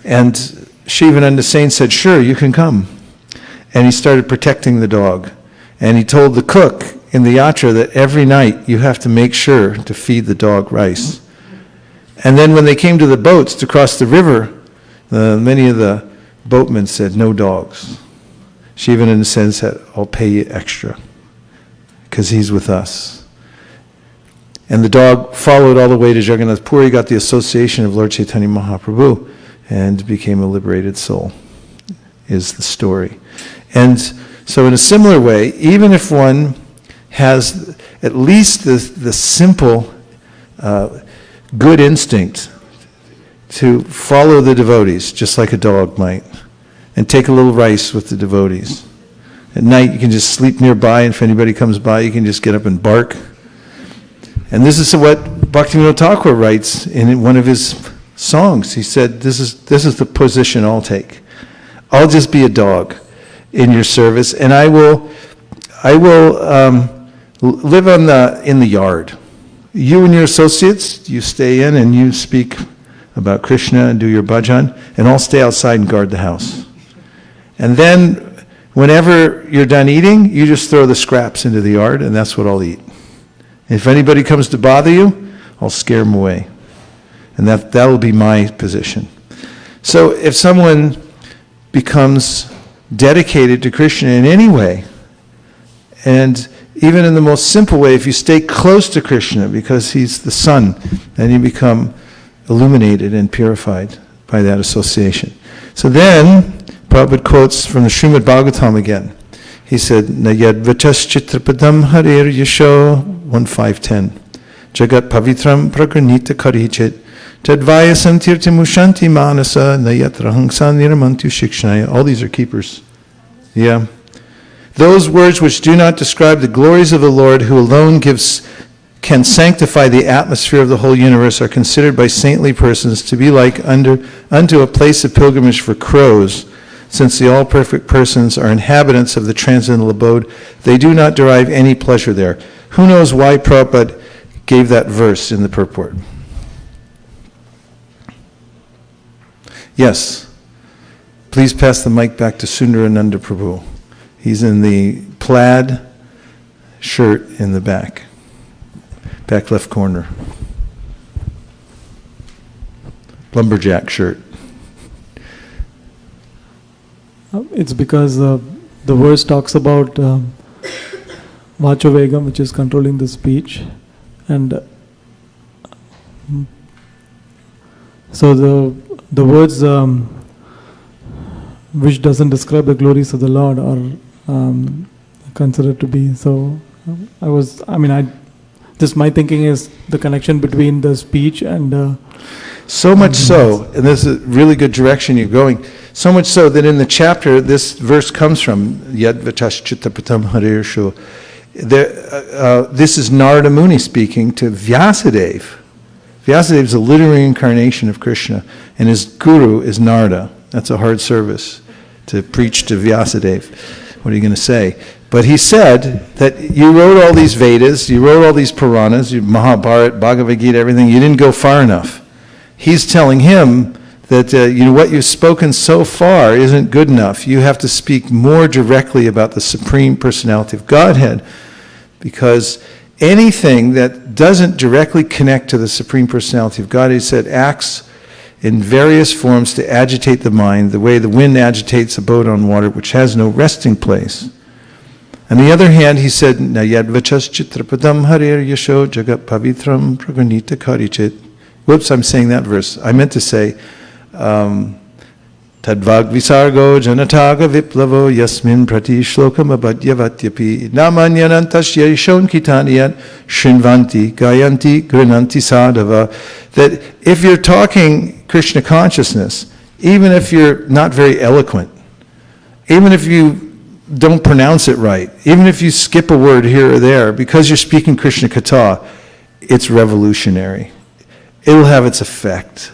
And Shivananda Sain said, "Sure, you can come." And he started protecting the dog. And he told the cook in the yatra that every night you have to make sure to feed the dog rice. And then when they came to the boats to cross the river, many of the boatmen said, "No dogs." Shivananda Sain said, "I'll pay you extra, because he's with us." And the dog followed all the way to Jagannath Puri, got the association of Lord Chaitanya Mahaprabhu, and became a liberated soul, is the story. And so in a similar way, even if one has at least the simple good instinct to follow the devotees, just like a dog might, and take a little rice with the devotees. At night you can just sleep nearby, and if anybody comes by you can just get up and bark. And this is what Bhaktivinoda Thakur writes in one of his songs. He said, this is the position I'll take. I'll just be a dog in your service, and I will live in the yard. You and your associates, you stay in and you speak about Krishna and do your bhajan, and I'll stay outside and guard the house. And then whenever you're done eating, you just throw the scraps into the yard, and that's what I'll eat. If anybody comes to bother you, I'll scare them away. And that will be my position. So if someone becomes dedicated to Krishna in any way, and even in the most simple way, if you stay close to Krishna because he's the sun, then you become illuminated and purified by that association. So then, Prabhupada quotes from the Srimad Bhagavatam again. He said, Nayad Vachas Chitrapadam Harir Yasho 1.5.10 Jagat Pavitram Pragranita Karichit Tadvayasam Tirtimushanti Manasa Nayat Rahangsa Niramantu Shikshnaya. All these are keepers. Yeah. Those words which do not describe the glories of the Lord, who alone gives can sanctify the atmosphere of the whole universe are considered by saintly persons to be like unto a place of pilgrimage for crows. Since the all-perfect persons are inhabitants of the transcendental abode, they do not derive any pleasure there. Who knows why Prabhupada gave that verse in the purport? Yes. Please pass the mic back to Sundarananda Prabhu. He's in the plaid shirt in the back left corner. Lumberjack shirt. It's because the verse talks about Vachavegam, which is controlling the speech, and so the words which doesn't describe the glories of the Lord are considered to be. So my thinking is the connection between the speech and. So much so, and this is a really good direction you're going, so much so that in the chapter this verse comes from, Yad Vachashchittapatam Harirsho. This is Narada Muni speaking to Vyasadeva. Vyasadeva is a literary incarnation of Krishna, and his guru is Narada. That's a hard service to preach to Vyasadeva. What are you going to say? But he said that you wrote all these Vedas, you wrote all these Puranas, Mahabharata, Bhagavad Gita, everything, you didn't go far enough. He's telling him that what you've spoken so far isn't good enough. You have to speak more directly about the Supreme Personality of Godhead, because anything that doesn't directly connect to the Supreme Personality of God, he said, acts in various forms to agitate the mind, the way the wind agitates a boat on water, which has no resting place. On the other hand, he said, Nayad vachas chitrapadam harir yasho jagat pavitram praganita karichit. Whoops, I'm saying that verse. I meant to say, Tadvag visargo janataga viplavo yasmin prati shlokam abhadyavatyapi namanyanantasya yashon kitaniyat shinvanti gayanti grinanti sadhava. That if you're talking Krishna consciousness, even if you're not very eloquent, even if you don't pronounce it right, even if you skip a word here or there, because you're speaking Krishna Katha, it's revolutionary. It'll have its effect.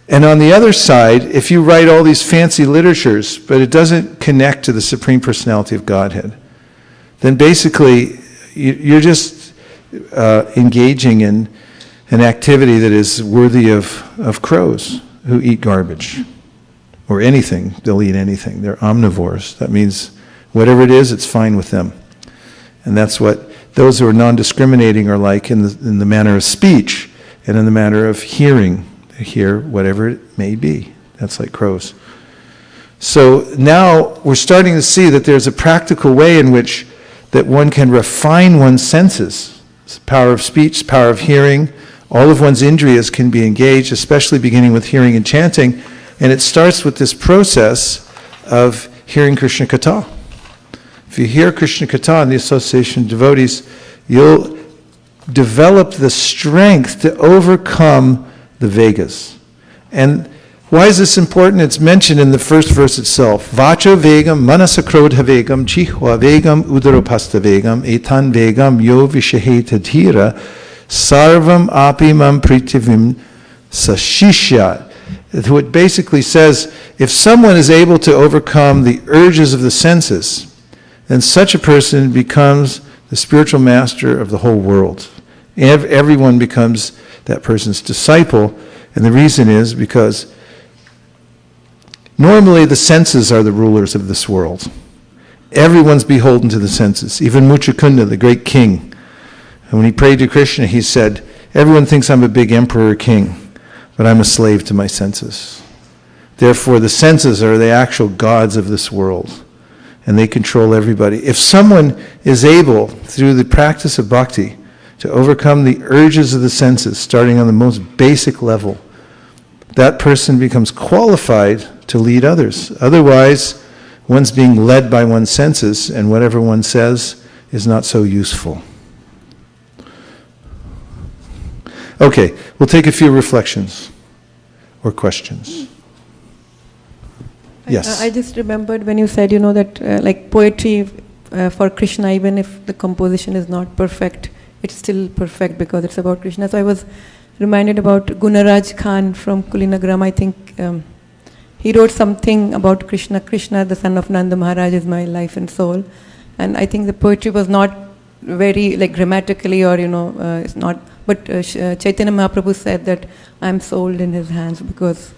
And on the other side, if you write all these fancy literatures, but it doesn't connect to the Supreme Personality of Godhead, then basically you're just engaging in an activity that is worthy of crows who eat garbage. Or anything. They'll eat anything. They're omnivores. That means whatever it is, it's fine with them. And that's what those who are non-discriminating are like in the manner of speech. And in the matter of hearing, they hear whatever it may be. That's like crows. So now we're starting to see that there's a practical way in which that one can refine one's senses. Power of speech, power of hearing, all of one's indriyas can be engaged, especially beginning with hearing and chanting. And it starts with this process of hearing Krishna Katha. If you hear Krishna Katha in the association of devotees, you'll develop the strength to overcome the Vegas. And why is this important? It's mentioned in the first verse itself. Vacha vegam manasa krodha vegam chihva vegam udaropasta vegam etan vegam yo vishaheta dhira sarvam apimam pritivim sashishyat. What basically says, if someone is able to overcome the urges of the senses, then such a person becomes the spiritual master of the whole world. Everyone becomes that person's disciple, and the reason is because normally the senses are the rulers of this world. Everyone's beholden to the senses. Even Muchukunda, the great king, and when he prayed to Krishna, he said, everyone thinks I'm a big emperor king, but I'm a slave to my senses. Therefore, the senses are the actual gods of this world, and they control everybody. If someone is able, through the practice of bhakti, to overcome the urges of the senses, starting on the most basic level, that person becomes qualified to lead others. Otherwise, one's being led by one's senses, and whatever one says is not so useful. Okay, we'll take a few reflections or questions. Yes. I just remembered when you said, that like poetry for Krishna, even if the composition is not perfect, it's still perfect because it's about Krishna. So I was reminded about Gunaraj Khan from Kulinagram. I think he wrote something about Krishna. Krishna, the son of Nanda Maharaj, is my life and soul. And I think the poetry was not very like grammatically or it's not. But Chaitanya Mahaprabhu said that I'm sold in his hands because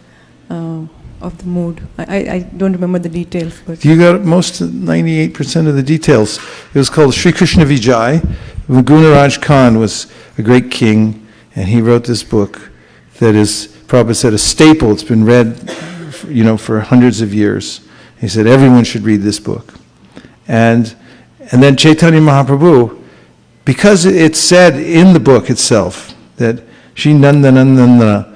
of the mood. I don't remember the details. But You got most 98% of the details. It was called Sri Krishna Vijay. Gunaraj Khan was a great king, and he wrote this book that is, Prabhupada said, a staple. It's been read, for hundreds of years. He said everyone should read this book. And then Chaitanya Mahaprabhu, because it said in the book itself that Shri Nandanandana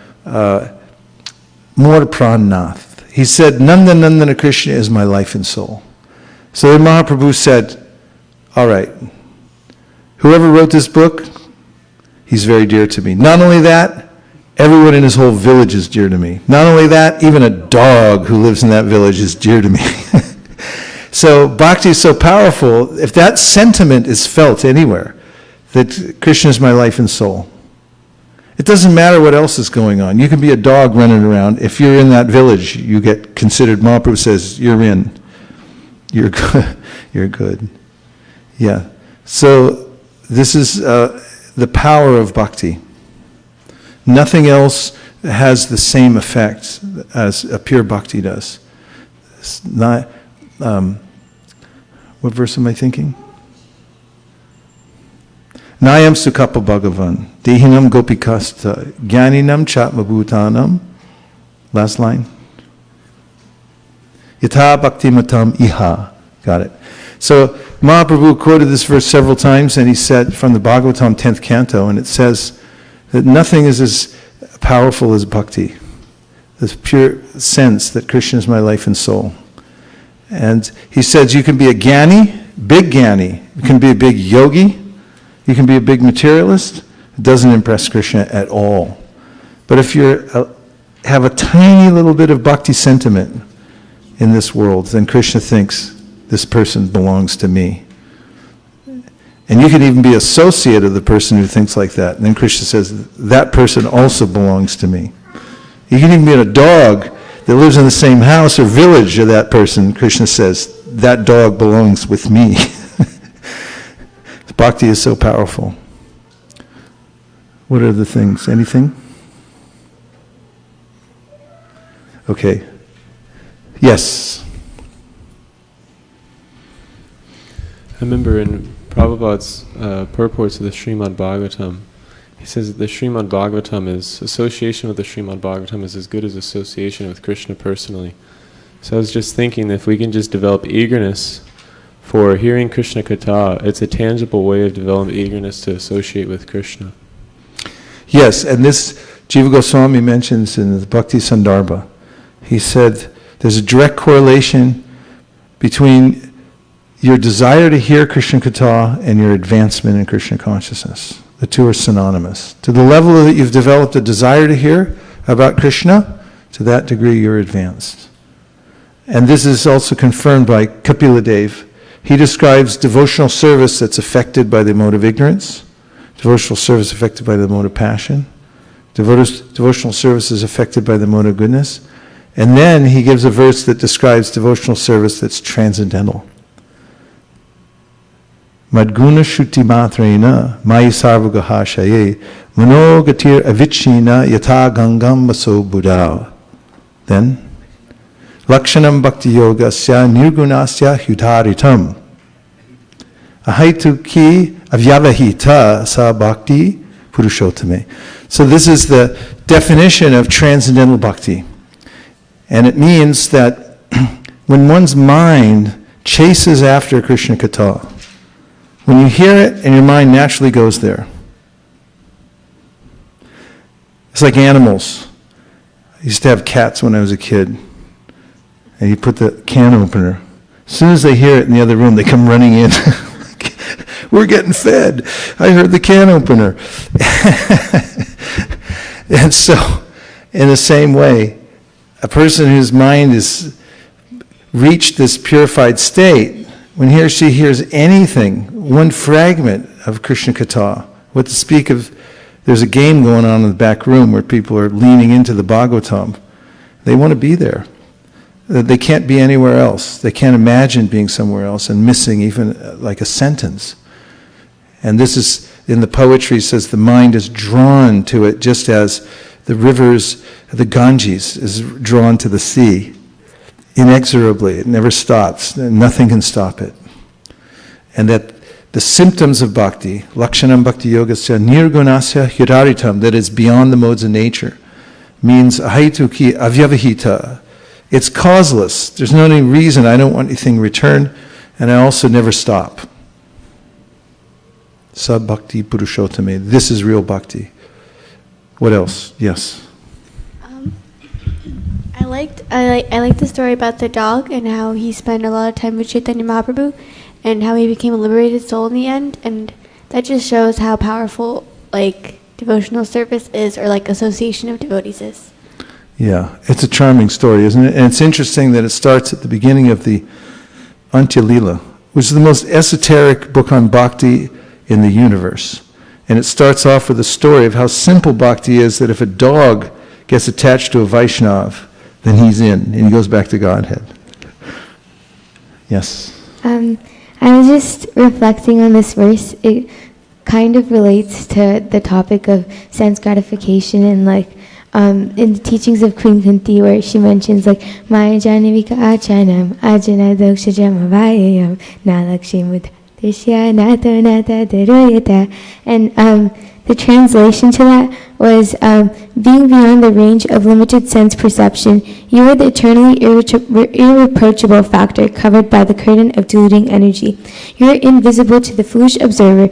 Mor Prannath, he said Nandanandana Krishna is my life and soul. So then Mahaprabhu said, all right, whoever wrote this book, he's very dear to me. Not only that, everyone in his whole village is dear to me. Not only that, even a dog who lives in that village is dear to me. So bhakti is so powerful, if that sentiment is felt anywhere, that Krishna is my life and soul. It doesn't matter what else is going on. You can be a dog running around. If you're in that village, you get considered, Mahaprabhu says, you're in. You're good. You're good. Yeah. So this is the power of bhakti. Nothing else has the same effect as a pure bhakti does. It's not, what verse am I thinking? Nayam sukapa bhagavan, dehinam gopikasta, jnaninam chatmabhutanam. Last line. Yatha bhaktimatam iha. Got it. So Mahaprabhu quoted this verse several times, and he said from the Bhagavatam 10th canto, and it says that nothing is as powerful as bhakti, this pure sense that Krishna is my life and soul. And he says you can be a jnani, big jnani, you can be a big yogi, you can be a big materialist. It doesn't impress Krishna at all. But if you have a tiny little bit of bhakti sentiment in this world, then Krishna thinks this person belongs to me. And you can even be associate of the person who thinks like that. And then Krishna says, that person also belongs to me. You can even be a dog that lives in the same house or village of that person. Krishna says, that dog belongs with me. Bhakti is so powerful. What are the things? Anything? Okay. Yes. I remember in Prabhupada's purports of the Srimad Bhagavatam, he says that the Srimad Bhagavatam is, association with the Srimad Bhagavatam is as good as association with Krishna personally. So I was just thinking that if we can just develop eagerness for hearing Krishna Katha, it's a tangible way of developing eagerness to associate with Krishna. Yes, and this Jiva Goswami mentions in the Bhakti Sandarbha. He said there's a direct correlation between your desire to hear Krishna Katha and your advancement in Krishna consciousness. The two are synonymous. To the level that you've developed a desire to hear about Krishna, to that degree you're advanced. And this is also confirmed by Kapila Dev. He describes devotional service that's affected by the mode of ignorance, devotional service affected by the mode of passion, devotional service is affected by the mode of goodness, and then he gives a verse that describes devotional service that's transcendental. Madguna shuti matrena mayi sarvagahashaye manogatir avichina yata gangam vaso buddha. Then Lakshanam bhakti yogasya nirgunasya hudharitam. Ahaitu ki avyavahita sa bhakti purushottame. So this is the definition of transcendental bhakti. And it means that when one's mind chases after Krishna Katha, when you hear it and your mind naturally goes there. It's like animals. I used to have cats when I was a kid. And you put the can opener. As soon as they hear it in the other room, they come running in. We're getting fed. I heard the can opener. And so, in the same way, a person whose mind has reached this purified state, when he or she hears anything, one fragment of Krishna Katha, What to speak of, there's a game going on in the back room where people are leaning into the Bhagavatam. They want to be there. They can't be anywhere else. They can't imagine being somewhere else and missing even like a sentence. And this is, in the poetry, says the mind is drawn to it just as the rivers, the Ganges is drawn to the sea. Inexorably, it never stops. Nothing can stop it. And that the symptoms of bhakti, lakshanam bhakti yogasya nirgunasya hiraritam, that is beyond the modes of nature, means ahaituki avyavahita. It's causeless. There's no any reason. I don't want anything in return, and I also never stop. Sab bhakti purushottame. This is real bhakti. What else? Yes. I liked the story about the dog and how he spent a lot of time with Chaitanya Mahaprabhu and how he became a liberated soul in the end, and that just shows how powerful like devotional service is, or like association of devotees is. Yeah, it's a charming story, isn't it? And it's interesting that it starts at the beginning of the Antya Lila, which is the most esoteric book on bhakti in the universe. And it starts off with a story of how simple bhakti is, that if a dog gets attached to a Vaishnav, then he's in, and he goes back to Godhead. Yes? I was just reflecting on this verse. It kind of relates to the topic of sense gratification, and like in the teachings of Queen Kunti, where she mentions like Maya Janavika Achanam Ajana Doksha Jamavayam Nalakshimud Dishya Nata Nata Deroyata. And the translation to that was, being beyond the range of limited sense perception, you are the eternally irreproachable factor covered by the curtain of diluting energy. You are invisible to the foolish observer,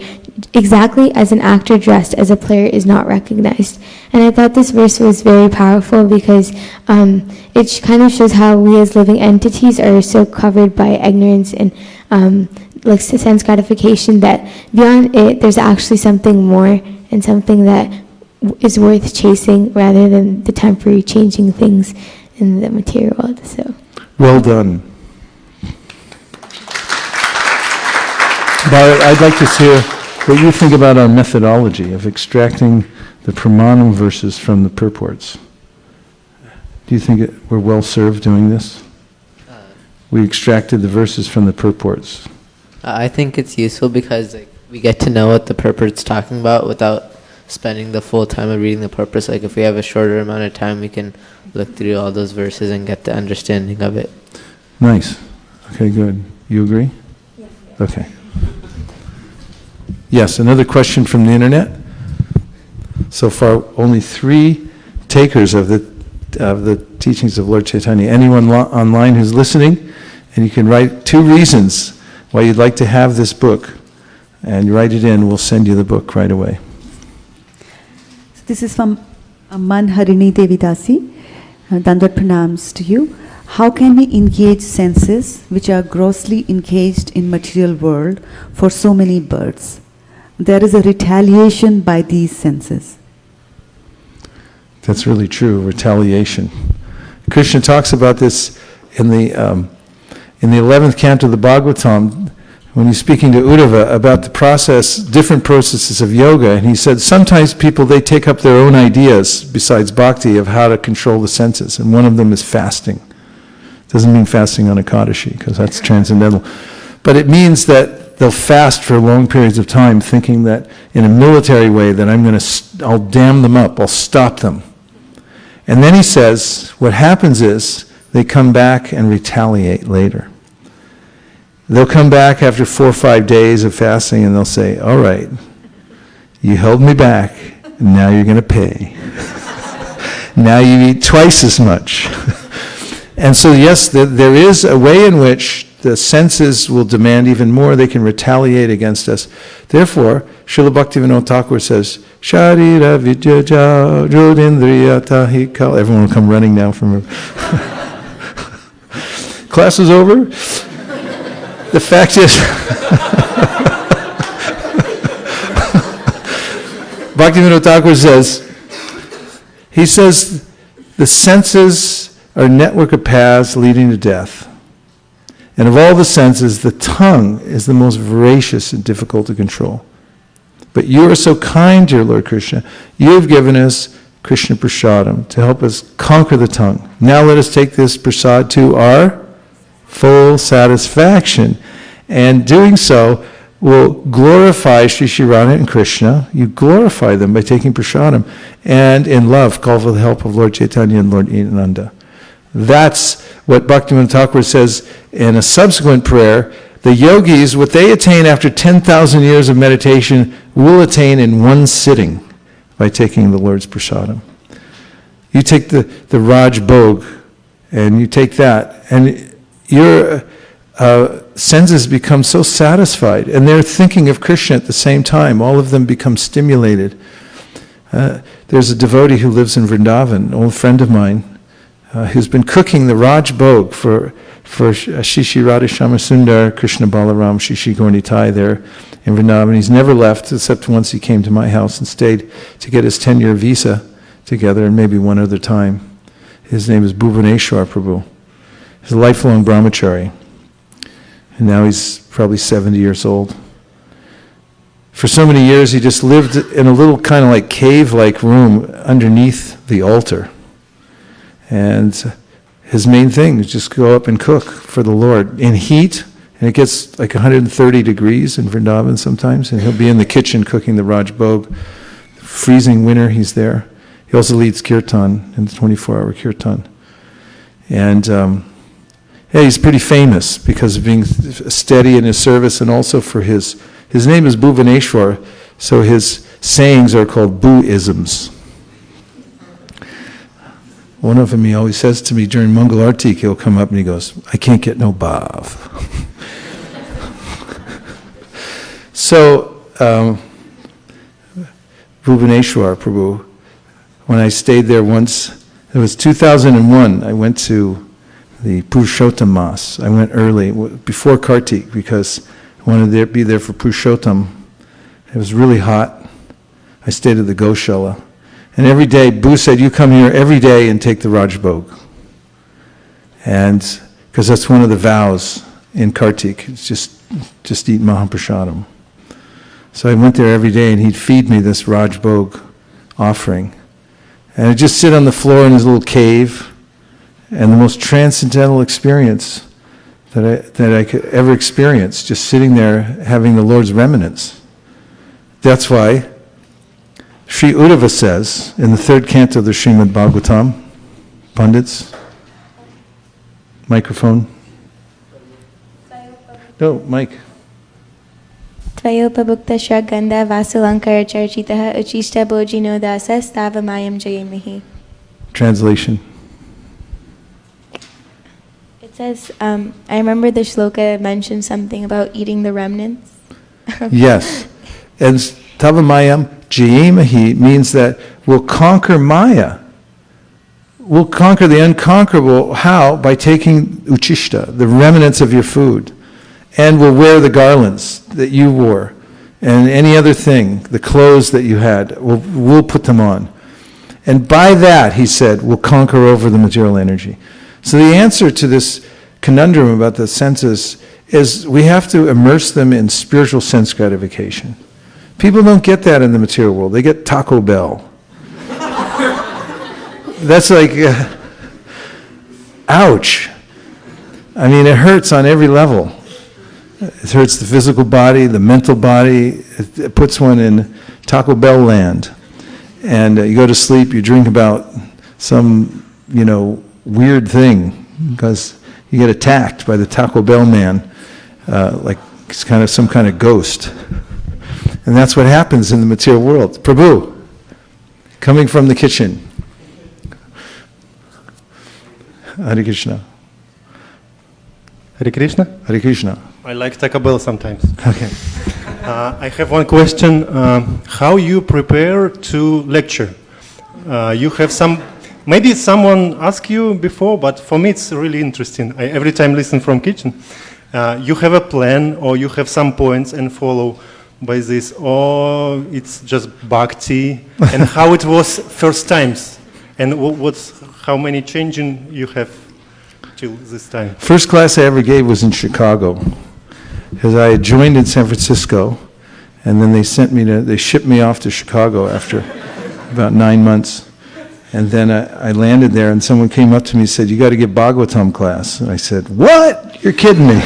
exactly as an actor dressed as a player is not recognized. And I thought this verse was very powerful because it kind of shows how we as living entities are so covered by ignorance and like sense gratification, that beyond it there's actually something more, and something that is worth chasing rather than the temporary changing things in the material world. So, well done. Bharat, I'd like to hear what you think about our methodology of extracting the pramanam verses from the purports. Do you think we're well served doing this? We extracted the verses from the purports. I think it's useful because we get to know what the purport's talking about without spending the full time of reading the purpose. Like if we have a shorter amount of time, we can look through all those verses and get the understanding of it. Nice. Okay, good. You agree? Yes. Okay. Yes, another question from the internet. So far, only 3 takers of the teachings of Lord Chaitanya. Anyone online who's listening, and you can write 2 reasons why you'd like to have this book, and write it in. We'll send you the book right away. This is from Manharini Devidasi. Dandat pranams to you. How can we engage senses which are grossly engaged in material world for so many births? There is a retaliation by these senses. That's really true, retaliation. Krishna talks about this in the 11th canto of the Bhagavatam, when he's speaking to Uddhava about the process, different processes of yoga, and he said sometimes people, they take up their own ideas besides bhakti of how to control the senses, and one of them is fasting. Doesn't mean fasting on Ekadashi, because that's transcendental. But it means that they'll fast for long periods of time, thinking that in a military way that I'll dam them up, I'll stop them. And then he says, what happens is they come back and retaliate later. They'll come back after 4 or 5 days of fasting and they'll say, all right, you held me back, and now you're going to pay. Now you eat twice as much. And so yes, there is a way in which the senses will demand even more. They can retaliate against us. Therefore, Srila Bhaktivinoda Thakur says, Sharira vidyaja jodindriya tahikal. Everyone will come running now from her. Class is over. The fact is, Bhaktivinoda Thakur says, he says, the senses are a network of paths leading to death. And of all the senses, the tongue is the most voracious and difficult to control. But you are so kind, dear Lord Krishna. You have given us Krishna Prasadam to help us conquer the tongue. Now let us take this prasad to our full satisfaction. And doing so will glorify Sri Sri Radha and Krishna. You glorify them by taking prasadam. And in love, call for the help of Lord Chaitanya and Lord Nityananda. That's what Bhaktivinoda Thakur says in a subsequent prayer. The yogis, what they attain after 10,000 years of meditation, will attain in one sitting by taking the Lord's prasadam. You take the Raj Bhog, and you take that, and your senses become so satisfied, and they're thinking of Krishna at the same time. All of them become stimulated. There's a devotee who lives in Vrindavan, an old friend of mine, who's been cooking the Raj Bhog for Shri Radha Shamasundar, Krishna Balaram, Shri Gaurnitai there in Vrindavan. He's never left, except once he came to my house and stayed to get his 10-year visa together, and maybe one other time. His name is Bhuvaneshwar Prabhu. He's a lifelong brahmachari. And now he's probably 70 years old. For so many years, he just lived in a little kind of like cave-like room underneath the altar. And his main thing is just go up and cook for the Lord in heat. And it gets like 130 degrees in Vrindavan sometimes. And he'll be in the kitchen cooking the Raj Bhog. Freezing winter, he's there. He also leads kirtan in the 24-hour kirtan. And yeah, he's pretty famous because of being steady in his service, and also for his name is Bhuvaneshwar, so his sayings are called Bhu-isms. One of them, he always says to me during Mangal Artik, he'll come up and he goes, I can't get no bhav. So, Bhuvaneshwar Prabhu, when I stayed there once, it was 2001, I went to the Purushottam Mas. I went early, before Kartik, because I wanted to be there for Purushottam. It was really hot. I stayed at the Goshala. And every day, Boo said, you come here every day and take the Raj Bhog. And, because that's one of the vows in Kartik, it's just eat Mahaprasadam. So I went there every day, and he'd feed me this Raj Bhog offering. And I'd just sit on the floor in his little cave, and the most transcendental experience that I could ever experience, just sitting there having the Lord's remnants. That's why Sri Uddhava says in the third canto of the Srimad Bhagavatam, Pandits, microphone. No, mic. Tvayopabhuktasya gandha vasulankara charchitaha uchishta bojino dasa stavamayam jayamihi. Translation. It says, I remember the shloka mentioned something about eating the remnants. Yes. And Tavamayam Jayamahi means that we'll conquer Maya. We'll conquer the unconquerable. How? By taking uchishta, the remnants of your food. And we'll wear the garlands that you wore. And any other thing, the clothes that you had, we'll put them on. And by that, he said, we'll conquer over the material energy. So the answer to this conundrum about the senses is we have to immerse them in spiritual sense gratification. People don't get that in the material world. They get Taco Bell. That's like, ouch. I mean, it hurts on every level. It hurts the physical body, the mental body. It puts one in Taco Bell land. And you go to sleep, you drink about some, weird thing, because you get attacked by the Taco Bell man, like it's kind of some kind of ghost. And that's what happens in the material world. Prabhu, coming from the kitchen. Hare Krishna. Hare Krishna? Hare Krishna. I like Taco Bell sometimes. Okay. I have one question. How you prepare to lecture? You have some... Maybe someone asked you before, but for me it's really interesting. I every time listen from kitchen. You have a plan, or you have some points and follow by this, or it's just bhakti, and how it was first times, and how many changing you have till this time? First class I ever gave was in Chicago, because I had joined in San Francisco, And then they shipped me off to Chicago after about 9 months. And then I landed there, and someone came up to me and said, "You got to get Bhagavatam class." And I said, "What? You're kidding me."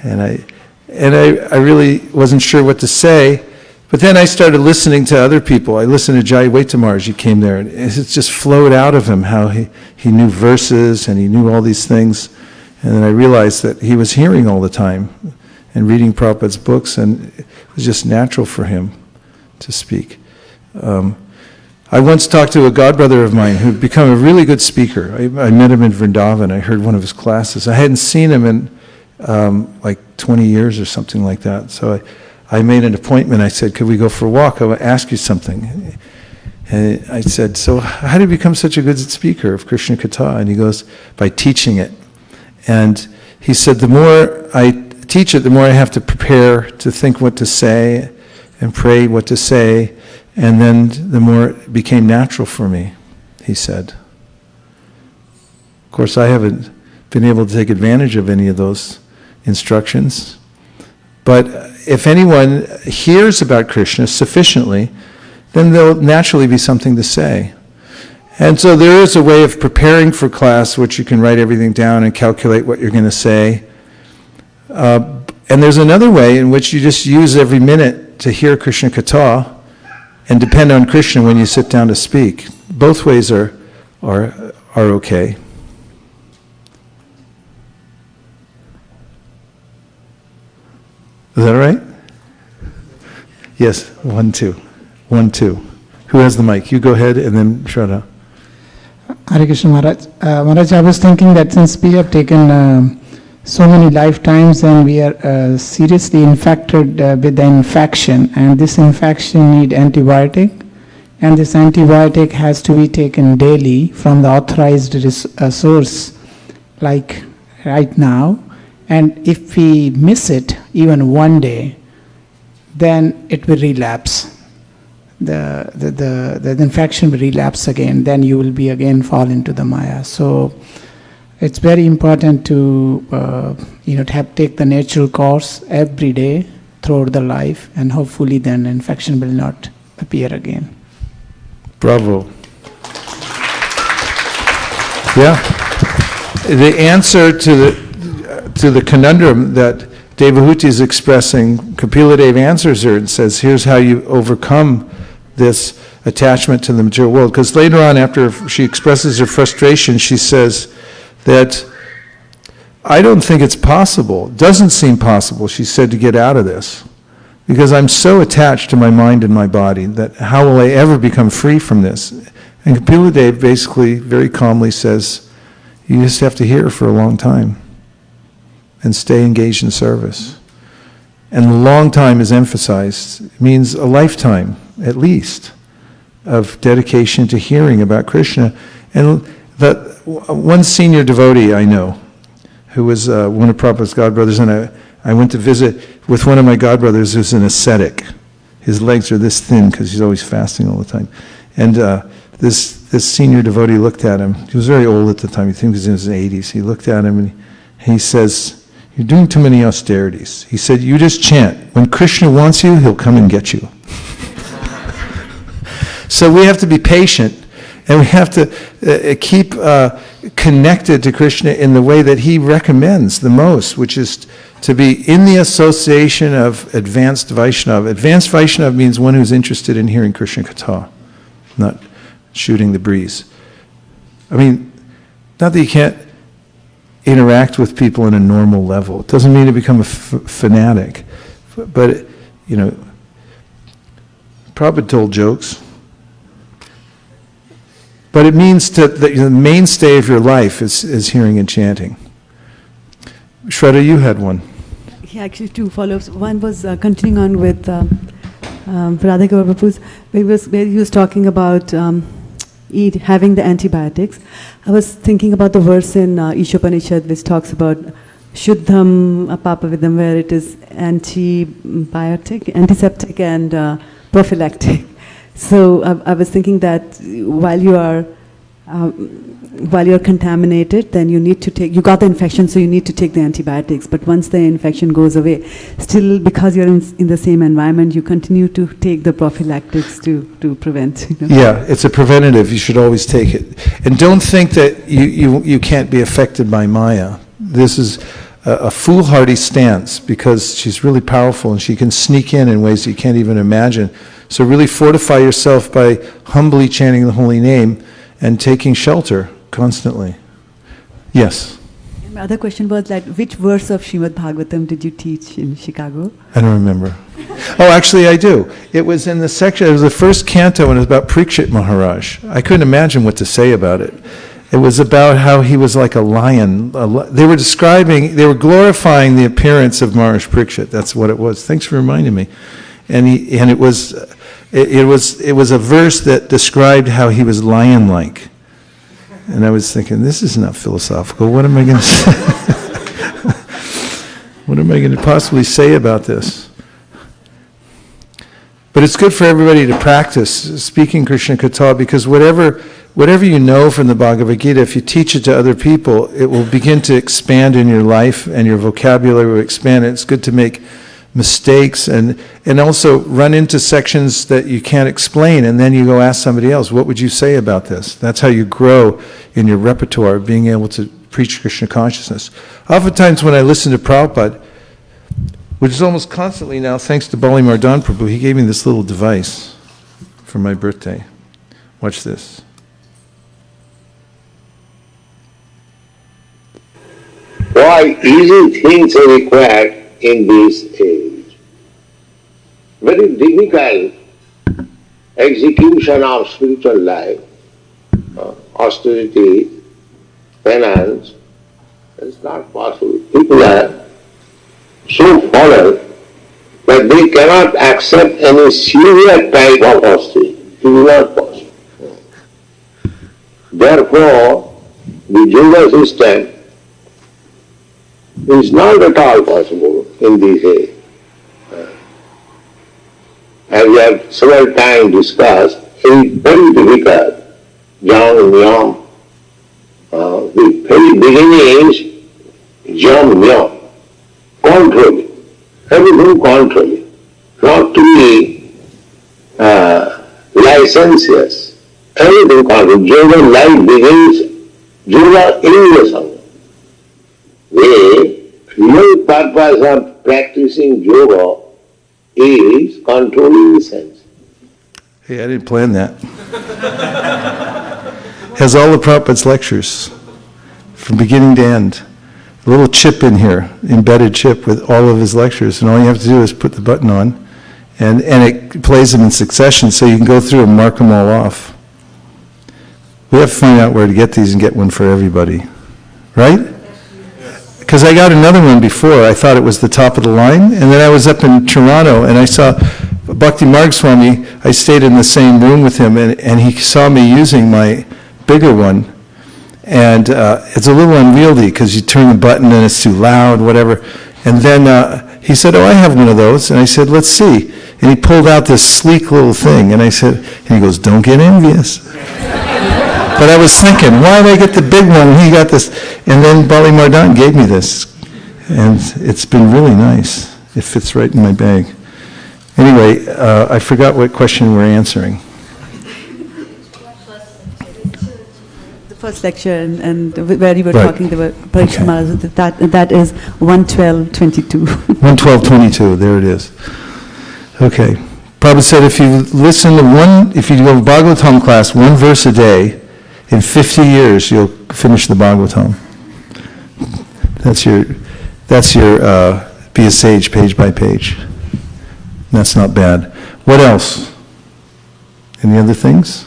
and I really wasn't sure what to say. But then I started listening to other people. I listened to Jai Vaitamaraj. He came there, and it just flowed out of him how he knew verses and he knew all these things. And then I realized that he was hearing all the time and reading Prabhupada's books, and it was just natural for him to speak. I once talked to a godbrother of mine who'd become a really good speaker. I met him in Vrindavan. I heard one of his classes. I hadn't seen him in like 20 years or something like that. So I made an appointment. I said, "Could we go for a walk? I want to ask you something." And I said, "So how did you become such a good speaker of Krishna Katha?" And he goes, "By teaching it." And he said, "The more I teach it, the more I have to prepare to think what to say and pray what to say. And then the more it became natural for me," he said. Of course, I haven't been able to take advantage of any of those instructions. But if anyone hears about Krishna sufficiently, then there'll naturally be something to say. And so there is a way of preparing for class, which you can write everything down and calculate what you're going to say. And there's another way in which you just use every minute to hear Krishna Katha and depend on Krishna when you sit down to speak. Both ways are okay. Is that all right? Yes, 1, 2. 1, 2. Who has the mic? You go ahead, and then Shraddha. Hare Krishna Maharaj. Maharaj, I was thinking that since we have taken so many lifetimes and we are seriously infected with the infection, and this infection need antibiotic, and this antibiotic has to be taken daily from the authorized source, like right now. And if we miss it even one day, then it will relapse. The infection will relapse again. Then you will be again fall into the Maya. So it's very important to take the natural course every day throughout the life, and hopefully then infection will not appear again. Bravo. Yeah. The answer to the conundrum that Devahuti is expressing, Kapila Dev answers her and says, here's how you overcome this attachment to the material world. Because later on, after she expresses her frustration, she says that I don't think it's possible, doesn't seem possible, she said, to get out of this. Because I'm so attached to my mind and my body that how will I ever become free from this? And Kapila Dev basically very calmly says, you just have to hear for a long time and stay engaged in service. And a long time is emphasized. It means a lifetime, at least, of dedication to hearing about Krishna. And one senior devotee I know, who was one of Prabhupada's godbrothers, and I went to visit with one of my godbrothers who's an ascetic. His legs are this thin because he's always fasting all the time. And this senior devotee looked at him. He was very old at the time. I think he was in his 80s. He looked at him and he says, you're doing too many austerities. He said, you just chant. When Krishna wants you, he'll come and get you. So we have to be patient, and we have to keep connected to Krishna in the way that he recommends the most, which is to be in the association of advanced Vaishnava. Advanced Vaishnava means one who's interested in hearing Krishna Katha, not shooting the breeze. I mean, not that you can't interact with people on a normal level. It doesn't mean to become a fanatic. But, Prabhupada told jokes. But it means that the mainstay of your life is hearing and chanting. Shraddha, you had one. Yeah, actually 2 follow-ups. One was continuing on with Radhika Prabhu's, where he was talking about having the antibiotics. I was thinking about the verse in Ishopanishad which talks about Shuddham Apapavidam, where it is antibiotic, antiseptic and prophylactic. So I was thinking that while you are while you're contaminated, then you need to take, you got the infection, so you need to take the antibiotics. But once the infection goes away, still because you're in the same environment, you continue to take the prophylactics to prevent. Yeah, it's a preventative. You should always take it. And don't think that you can't be affected by Maya. This is a foolhardy stance because she's really powerful and she can sneak in ways that you can't even imagine. So really fortify yourself by humbly chanting the holy name and taking shelter constantly. Yes? And my other question was like, which verse of Srimad Bhagavatam did you teach in Chicago? I don't remember. Oh, actually I do. It was in the section, it was the first canto and it was about Parikshit Maharaj. I couldn't imagine what to say about it. It was about how he was like a lion. They were glorifying the appearance of Maharaj Parikshit. That's what it was. Thanks for reminding me. And it was a verse that described how he was lion-like. And I was thinking, this is not philosophical. What am I going to say? What am I going to possibly say about this? But it's good for everybody to practice speaking Krishna Katha, because whatever you know from the Bhagavad Gita, if you teach it to other people, it will begin to expand in your life and your vocabulary will expand. It's good to make mistakes and also run into sections that you can't explain, and then you go ask somebody else, what would you say about this? That's how you grow in your repertoire of being able to preach Krishna consciousness. Oftentimes when I listen to Prabhupada, which is almost constantly now, thanks to Bali Mardan Prabhu, he gave me this little device for my birthday. Watch this. Why easy things are required in this age? Very difficult execution of spiritual life, austerity, penance, it's not possible. People are so fallen that they cannot accept any severe type of austerity. It is not possible. Therefore, the yoga system is not at all possible in this age. As we have several times discussed, it is very difficult. Jam, Nyam. The very beginning is Jam, Nyam. Controlling. Everything controlling. Not to be licentious. Everything controlling. Yoga life begins, yoga in the Sangha. The real purpose of practicing yoga is controlling the sense. Hey, I didn't plan that. Has all the Prabhupada's lectures from beginning to end. A little chip in here, embedded chip with all of his lectures, and all you have to do is put the button on, and it plays them in succession so you can go through and mark them all off. We have to find out where to get these and get one for everybody. Right? Because I got another one before, I thought it was the top of the line, and then I was up in Toronto and I saw Bhakti Marg Swami. I stayed in the same room with him, and he saw me using my bigger one, and it's a little unwieldy because you turn the button and it's too loud, whatever. And then he said, oh, I have one of those, and I said, let's see. And he pulled out this sleek little thing, and I said, and he goes, don't get envious. But I was thinking, why did I get the big one? He got this. And then Bali Mardan gave me this. And it's been really nice. It fits right in my bag. Anyway, I forgot what question we're answering. The first lecture and where you were talking about Parikshit Maharaj, that is 112.22. 112.22, there it is. Okay. Prabhupada said if you listen to if you go to Bhagavatam class, one verse a day, in 50 years, you'll finish the Bhagavatam. That's your be a sage page by page. That's not bad. What else? Any other things?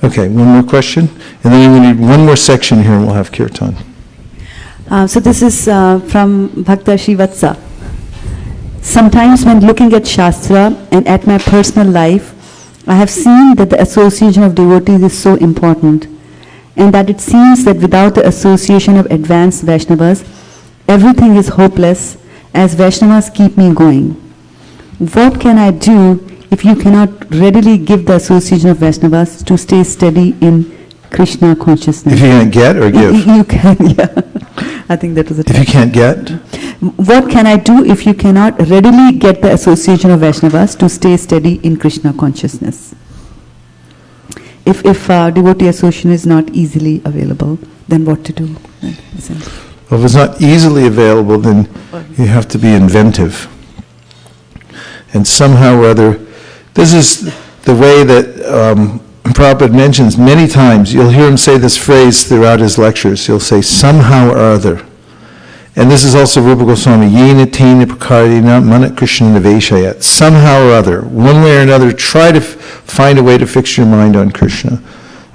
Okay, one more question, and then we need one more section here, and we'll have kirtan. So this is from Bhakta Srivatsa. Sometimes when looking at Shastra and at my personal life, I have seen that the association of devotees is so important, and that it seems that without the association of advanced Vaishnavas, everything is hopeless, as Vaishnavas keep me going. What can I do if you cannot readily give the association of Vaishnavas to stay steady in Krishna consciousness. If you can't get or give? You can, yeah. I think that was a If you can't get? What can I do if you cannot readily get the association of Vaishnavas to stay steady in Krishna consciousness? If devotee association is not easily available, then what to do? Well, if it's not easily available, then you have to be inventive. And somehow or other, this is the way that Prabhupada mentions many times. You'll hear him say this phrase throughout his lectures. He'll say, somehow or other. And this is also Rupa Goswami, yena tena prakarina manat Krishna niveshayat. Somehow or other, one way or another, try to find a way to fix your mind on Krishna.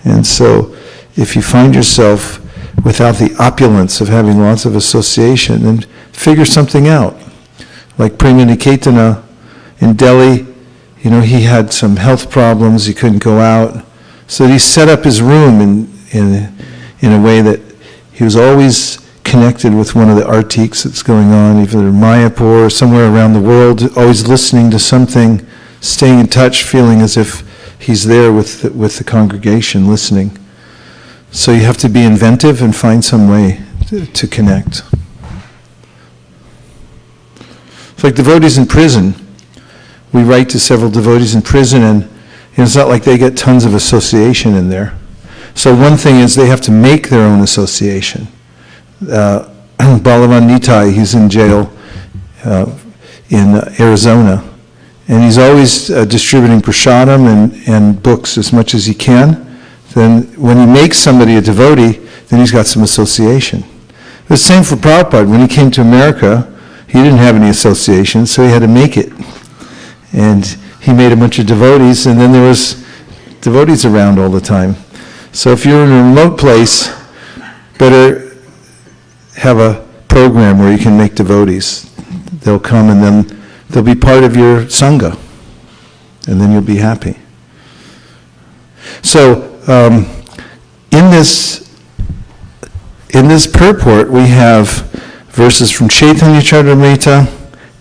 And so, if you find yourself without the opulence of having lots of association, then figure something out. Like Prema Niketana in Delhi, he had some health problems, he couldn't go out. So he set up his room in a way that he was always connected with one of the artiques that's going on, either in Mayapur or somewhere around the world, always listening to something, staying in touch, feeling as if he's there with the congregation, listening. So you have to be inventive and find some way to connect. It's like devotees in prison. We write to several devotees in prison, and it's not like they get tons of association in there. So one thing is they have to make their own association. Balavan Nitai, he's in jail in Arizona, and he's always distributing prasadam and books as much as he can. Then when he makes somebody a devotee, then he's got some association. The same for Prabhupada. When he came to America, he didn't have any association, so he had to make it. And he made a bunch of devotees, and then there was devotees around all the time. So if you're in a remote place, better have a program where you can make devotees. They'll come and then they'll be part of your sangha, and then you'll be happy. So in this purport we have verses from Chaitanya Charitamrita,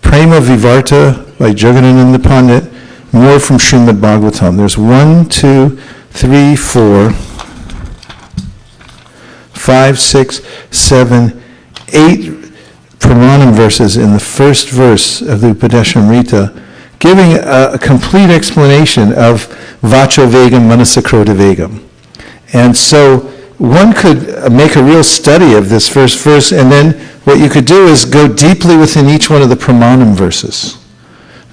Prema Vivarta by Jagadananda Pandit, more from Srimad Bhagavatam. There's 1, 2, 3, 4, 5, 6, 7, 8 Pramanam verses in the first verse of the Upadeshamrita, giving a complete explanation of Vacho Vegam Manasakrodha Vegam. And so one could make a real study of this first verse, and then what you could do is go deeply within each one of the Pramanam verses.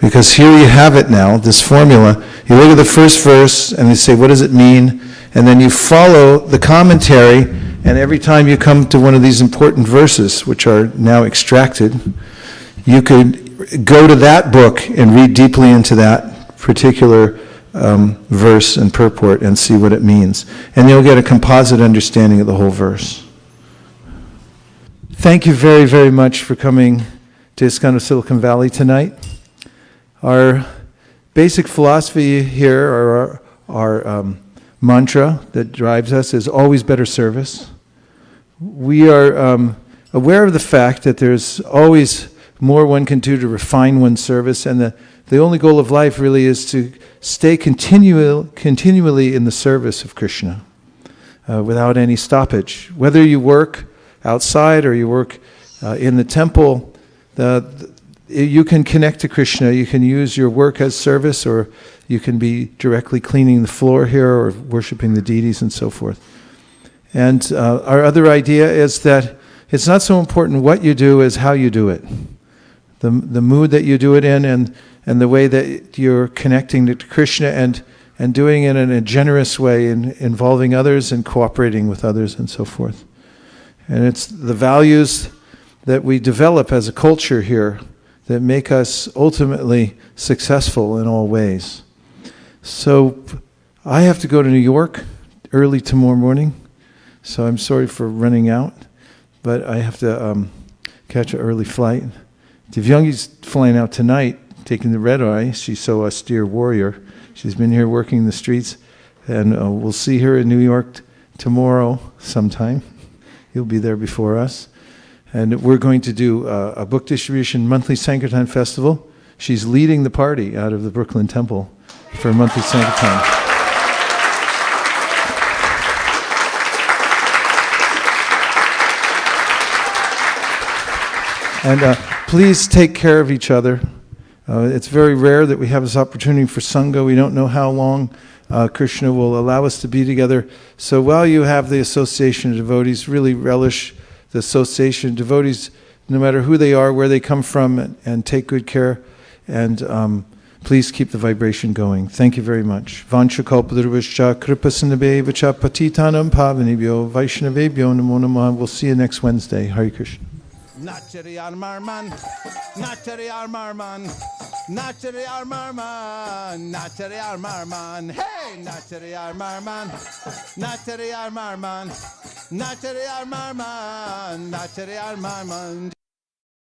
Because here you have it now, this formula. You look at the first verse and you say, what does it mean? And then you follow the commentary, and every time you come to one of these important verses, which are now extracted, you could go to that book and read deeply into that particular verse and purport and see what it means. And you'll get a composite understanding of the whole verse. Thank you very, very much for coming to ISKCON of Silicon Valley tonight. Our basic philosophy here, or our mantra that drives us, is always better service. We are aware of the fact that there's always more one can do to refine one's service, and the only goal of life really is to stay continually in the service of Krishna without any stoppage. Whether you work outside or you work in the temple, you can connect to Krishna. You can use your work as service, or you can be directly cleaning the floor here or worshiping the deities and so forth. And our other idea is that it's not so important what you do as how you do it. The mood that you do it in, and the way that you're connecting to Krishna and doing it in a generous way, and involving others and cooperating with others and so forth. And it's the values that we develop as a culture here that make us ultimately successful in all ways. So I have to go to New York early tomorrow morning, so I'm sorry for running out, but I have to catch an early flight. Divyangi's flying out tonight, taking the red eye. She's so austere warrior. She's been here working the streets, and we'll see her in New York tomorrow sometime. You'll be there before us. And we're going to do a book distribution monthly Sankirtan festival. She's leading the party out of the Brooklyn Temple. for monthly Sankirtan. And please take care of each other. It's very rare that we have this opportunity for Sangha. We don't know how long Krishna will allow us to be together. So while you have the association of devotees, really relish the association of devotees, no matter who they are, where they come from, and take good care. And please keep the vibration going. Thank you very much. Vancha kalpadurvascha kripasinabhevacha patitanam pavanibhyo vaishnavebhyo namo namaha. We'll see you next Wednesday. Hare Krishna. Nachari Armarman, Nachari Armarman, Nachari Armarman, Nachari Armarman, hey, Nachari Armarman, Nachari Armarman, Nachari Armarman, Nachari Armarman.